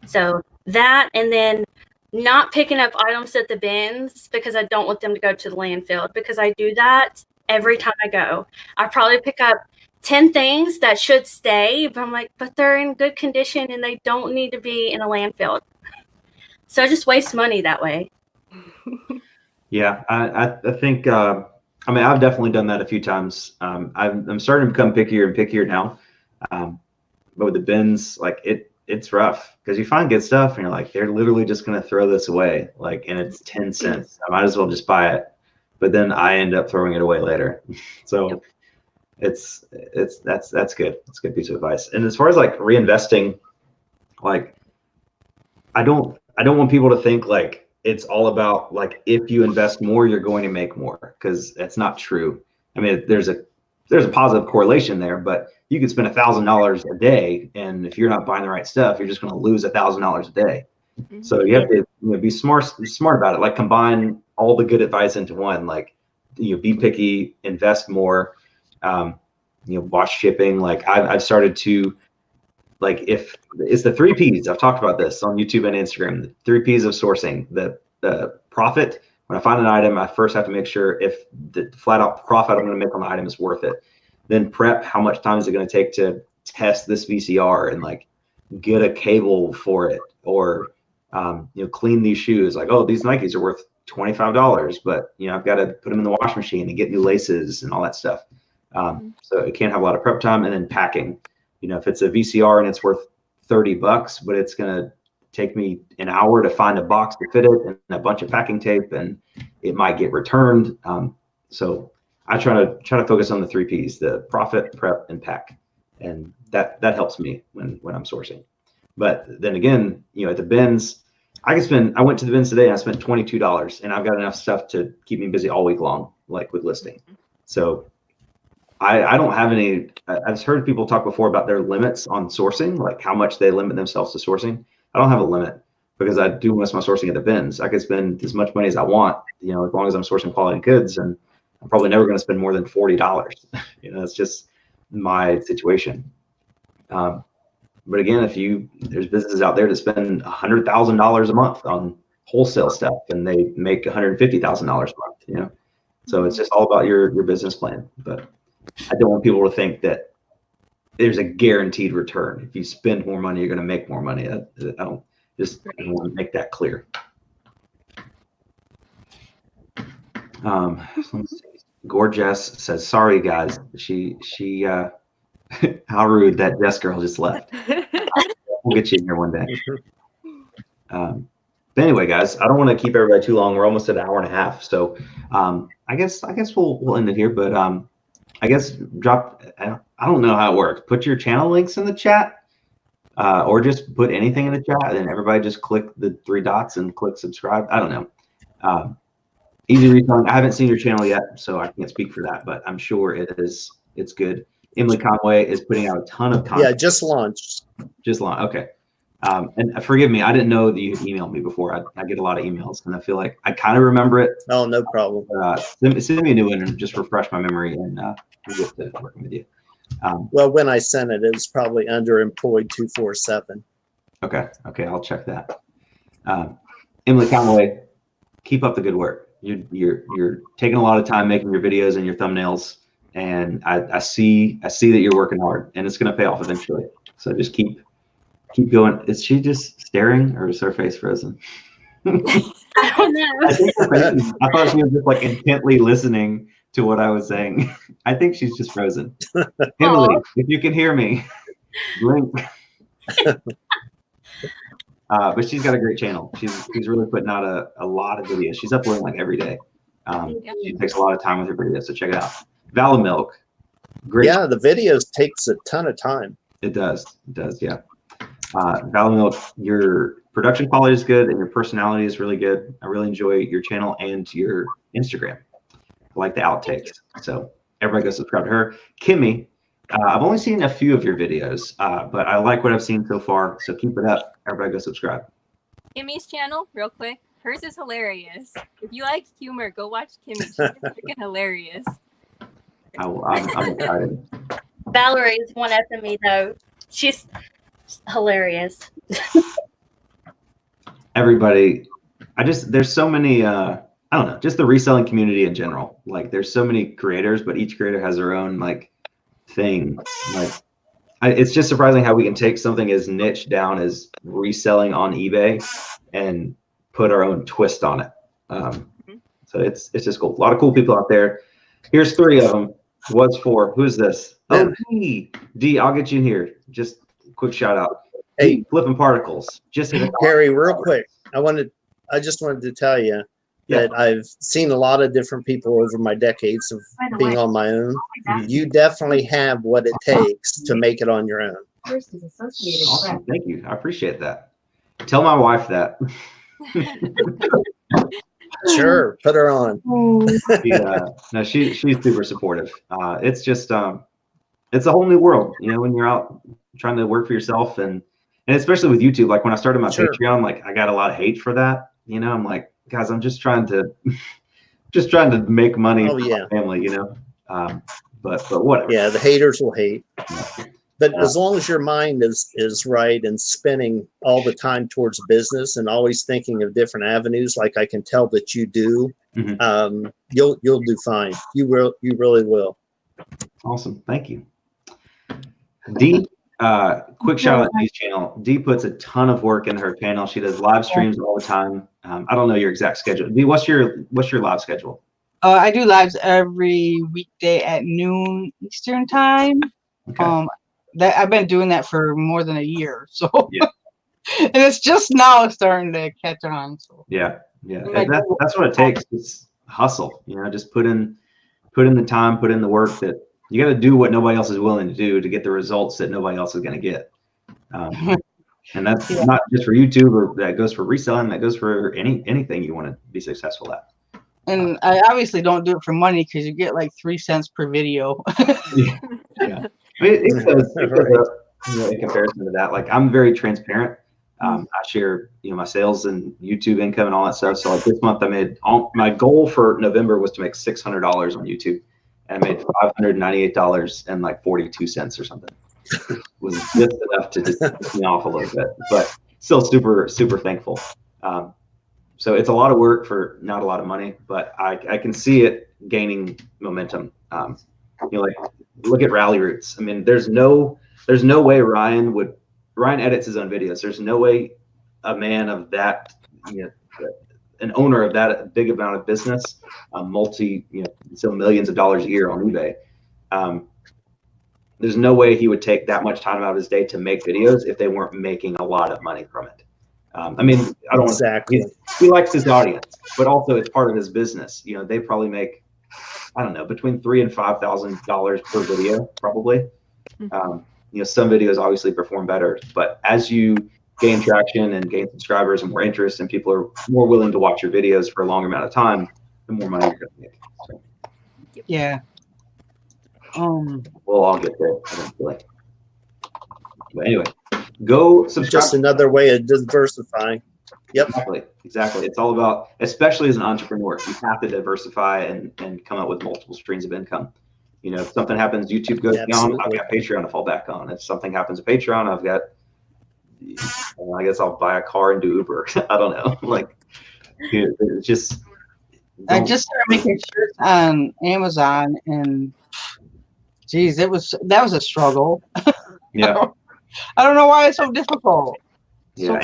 So that, and then not picking up items at the bins because I don't want them to go to the landfill, because I do that every time I go. I probably pick up 10 things that should stay, but I'm like, but they're in good condition and they don't need to be in a landfill. So I just waste money that way. Yeah, I think I mean, I've definitely done that a few times. I'm starting to become pickier and pickier now. But with the bins, like it's rough because you find good stuff and you're like, they're literally just gonna throw this away, like, and it's 10 cents. I might as well just buy it. But then I end up throwing it away later. So that's good. It's a good piece of advice. And as far as like reinvesting, like I don't want people to think like it's all about like if you invest more, you're going to make more, because that's not true. I mean, there's a positive correlation there, but you could spend $1,000 a day, and if you're not buying the right stuff, you're just going to lose $1,000 a day. So you have to be smart about it. Like combine all the good advice into one. Like be picky, invest more. Watch shipping. Like I've started to, like, if it's the 3 Ps, I've talked about this on YouTube and Instagram, the 3 Ps of sourcing. The profit. When I find an item, I first have to make sure if the flat out profit I'm going to make on the item is worth it. Then prep, how much time is it going to take to test this VCR and like get a cable for it, or clean these shoes. Like, oh, these Nikes are worth $25, but I've got to put them in the wash machine and get new laces and all that stuff. So it can't have a lot of prep time. And then packing. If it's a VCR and it's worth $30, but it's going to take me an hour to find a box to fit it and a bunch of packing tape, and it might get returned. So I try to focus on the 3 Ps: the profit, prep, and pack, and that helps me when I'm sourcing. But then again, at the bins, I went to the bins today and I spent $22, and I've got enough stuff to keep me busy all week long, like with listing. So I don't have any. I've heard people talk before about their limits on sourcing, like how much they limit themselves to sourcing. I don't have a limit because I do most of my sourcing at the bins. I could spend as much money as I want, as long as I'm sourcing quality goods, and I'm probably never going to spend more than $40. It's just my situation. But again, there's businesses out there that spend $100,000 a month on wholesale stuff, and they make $150,000 a month. So it's just all about your business plan. But I don't want people to think that there's a guaranteed return. If you spend more money, you're going to make more money. I want to make that clear. Gorgeous says, sorry guys. She how rude, that Jess girl just left. We'll get you in here one day. But anyway, guys, I don't want to keep everybody too long. We're almost at an hour and a half. So I guess we'll end it here, but I guess drop, I don't know how it works. Put your channel links in the chat, or just put anything in the chat, and then everybody just click the 3 dots and click subscribe. I don't know. Easy Reselling. I haven't seen your channel yet, so I can't speak for that, but I'm sure it's good. Emily Conway is putting out a ton of content. Yeah, just launched. Okay. And forgive me, I didn't know that you emailed me before. I get a lot of emails, and I feel like I kind of remember it. Oh, no problem. Send me a new one and just refresh my memory, and we'll get to working with you. Well, when I sent it, it was probably underemployed 247. Okay, I'll check that. Emily Conway, keep up the good work. You're taking a lot of time making your videos and your thumbnails, and I see that you're working hard, and it's going to pay off eventually. So just keep going. Is she just staring, or is her face frozen? I don't know. I thought she was just like intently listening to what I was saying. I think she's just frozen. Emily, if you can hear me, blink. But she's got a great channel. She's really putting out a lot of videos. She's uploading like every day. She takes a lot of time with her videos, so check it out. Valamilk, great. Yeah, the videos takes a ton of time. It does, yeah. Valamilk, your production quality is good and your personality is really good. I really enjoy your channel and your Instagram. I like the outtakes. So everybody go subscribe to her. Kimmy, I've only seen a few of your videos, but I like what I've seen so far. So keep it up. Everybody go subscribe. Kimmy's channel, real quick. Hers is hilarious. If you like humor, go watch Kimmy. She's freaking hilarious. I'm excited. Valerie is one after me, though. She's hilarious. Everybody, there's so many, I don't know, just the reselling community in general. Like there's so many creators, but each creator has their own like thing. Like it's just surprising how we can take something as niche down as reselling on eBay and put our own twist on it. So it's just cool. A lot of cool people out there. Here's 3 of them. What's 4? Who's this? Oh, D, I'll get you in here. Just quick shout out. Hey, Flipping Particles. Just hit Harry, real quick. I just wanted to tell you that I've seen a lot of different people over my decades of being on my own. You definitely have what it takes to make it on your own. Awesome. Thank you. I appreciate that. Tell my wife that. Sure, put her on. No, she's super supportive. It's just it's a whole new world, you know, when you're out trying to work for yourself, and especially with YouTube. Like when I started my Patreon, like I got a lot of hate for that. You know, I'm like, guys, I'm just trying to make money for my family, you know. But whatever. Yeah, the haters will hate. But as long as your mind is right and spinning all the time towards business and always thinking of different avenues, like I can tell that you do, you'll do fine. You really will. Awesome, thank you. D, quick shout out to D's channel. D puts a ton of work in her channel. She does live streams all the time. I don't know your exact schedule. D, what's your live schedule? I do lives every weekday at noon Eastern time. Okay. I've been doing that for more than a year, so and it's just now starting to catch on. So yeah. And that's what it takes. It's hustle, you know. Just put in the time, put in the work. That you got to do what nobody else is willing to do to get the results that nobody else is going to get. And that's not just for YouTube, or that goes for reselling. That goes for anything you want to be successful at. And I obviously don't do it for money because you get like 3 cents per video. Yeah. I mean, it goes up, you know, in comparison to that. Like I'm very transparent. I share, you know, my sales and YouTube income and all that stuff. So like this month, I made my goal for November was to make $600 on YouTube, and I made $598 and like 42 cents or something. It was just enough to just piss me off a little bit, but still super thankful. So it's a lot of work for not a lot of money, but I can see it gaining momentum. You know, like look at Rally Roots. I mean, there's no way Ryan edits his own videos. There's no way a man of that, you know, an owner of that big amount of business, so millions of dollars a year on eBay. There's no way he would take that much time out of his day to make videos if they weren't making a lot of money from it. I mean, I don't exactly. He likes his audience, but also it's part of his business. You know, they probably make, I don't know, between $3,000 and $5,000 per video, probably. You know, some videos obviously perform better, but as you gain traction and gain subscribers and more interest, and people are more willing to watch your videos for a longer amount of time, the more money you're going to make. So. Yeah. We'll all get there eventually. But anyway, go subscribe. Just another way of diversifying. Yep. Exactly. It's all about, especially as an entrepreneur, you have to diversify and come up with multiple streams of income. You know, if something happens, YouTube goes down, I've got Patreon to fall back on. If something happens to Patreon, I've got, I guess I'll buy a car and do Uber. I don't know. Like, it's just. I just started making shirts on Amazon, and geez, that was a struggle. Yeah. I don't know why it's so difficult. Yeah,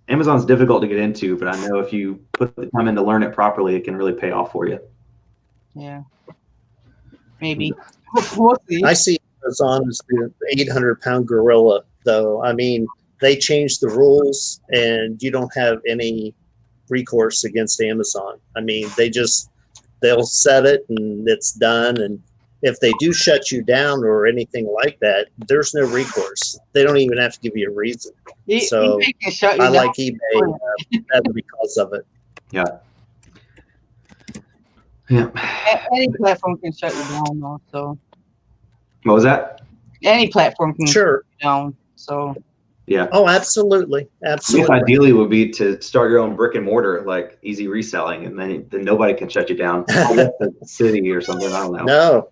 Amazon's difficult to get into, but I know if you put the time in to learn it properly, it can really pay off for you. Yeah. Maybe. I see Amazon as the 800-pound gorilla, though. I mean, they changed the rules, and you don't have any recourse against Amazon. I mean, they'll set it, and it's done. And if they do shut you down or anything like that, there's no recourse. They don't even have to give you a reason. So I like eBay because of it. Yeah. Yeah. Any platform can shut you down, though. So. What was that? Any platform can shut you down. So. Yeah. Oh, absolutely. Absolutely. I guess ideally would be to start your own brick and mortar, like easy reselling, and then nobody can shut you down. The city or something. I don't know. No.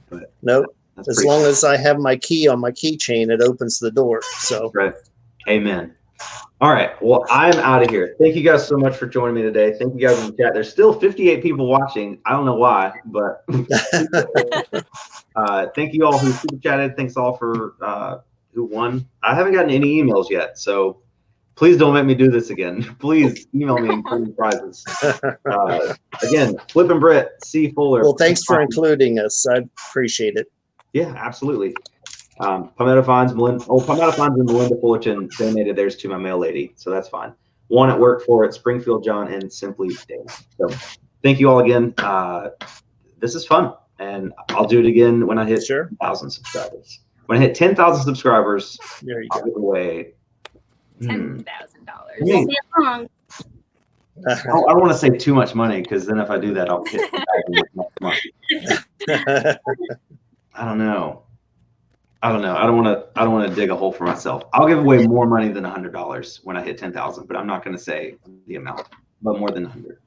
But nope. As long as I have my key on my keychain, it opens the door. So. Right. Amen. All right. Well, I'm out of here. Thank you guys so much for joining me today. Thank you guys in the chat. There's still 58 people watching. I don't know why, but thank you all who super chatted. Thanks all for who won. I haven't gotten any emails yet, so please don't make me do this again. Please email me and claim prizes. Again, Flip and Britt, C. Fuller. Well, thanks for including us. I appreciate it. Yeah, absolutely. Palmetto Fines, Palmetto Fines and Melinda Fullerton donated theirs to my mail lady, so that's fine. One at Work For It, Springfield John, and Simply Dave. So thank you all again. This is fun, and I'll do it again when I hit 1,000 subscribers. When I hit 10,000 subscribers, there you I'll give away $10,000. I don't want to say too much money because then if I do that, I'll hit I don't know. I don't want to dig a hole for myself. I'll give away more money than $100 when I hit 10,000, but I'm not going to say the amount, but more than 100.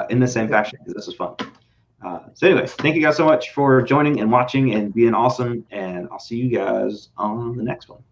In the same fashion, because this was fun. So anyway, thank you guys so much for joining and watching and being awesome, and I'll see you guys on the next one.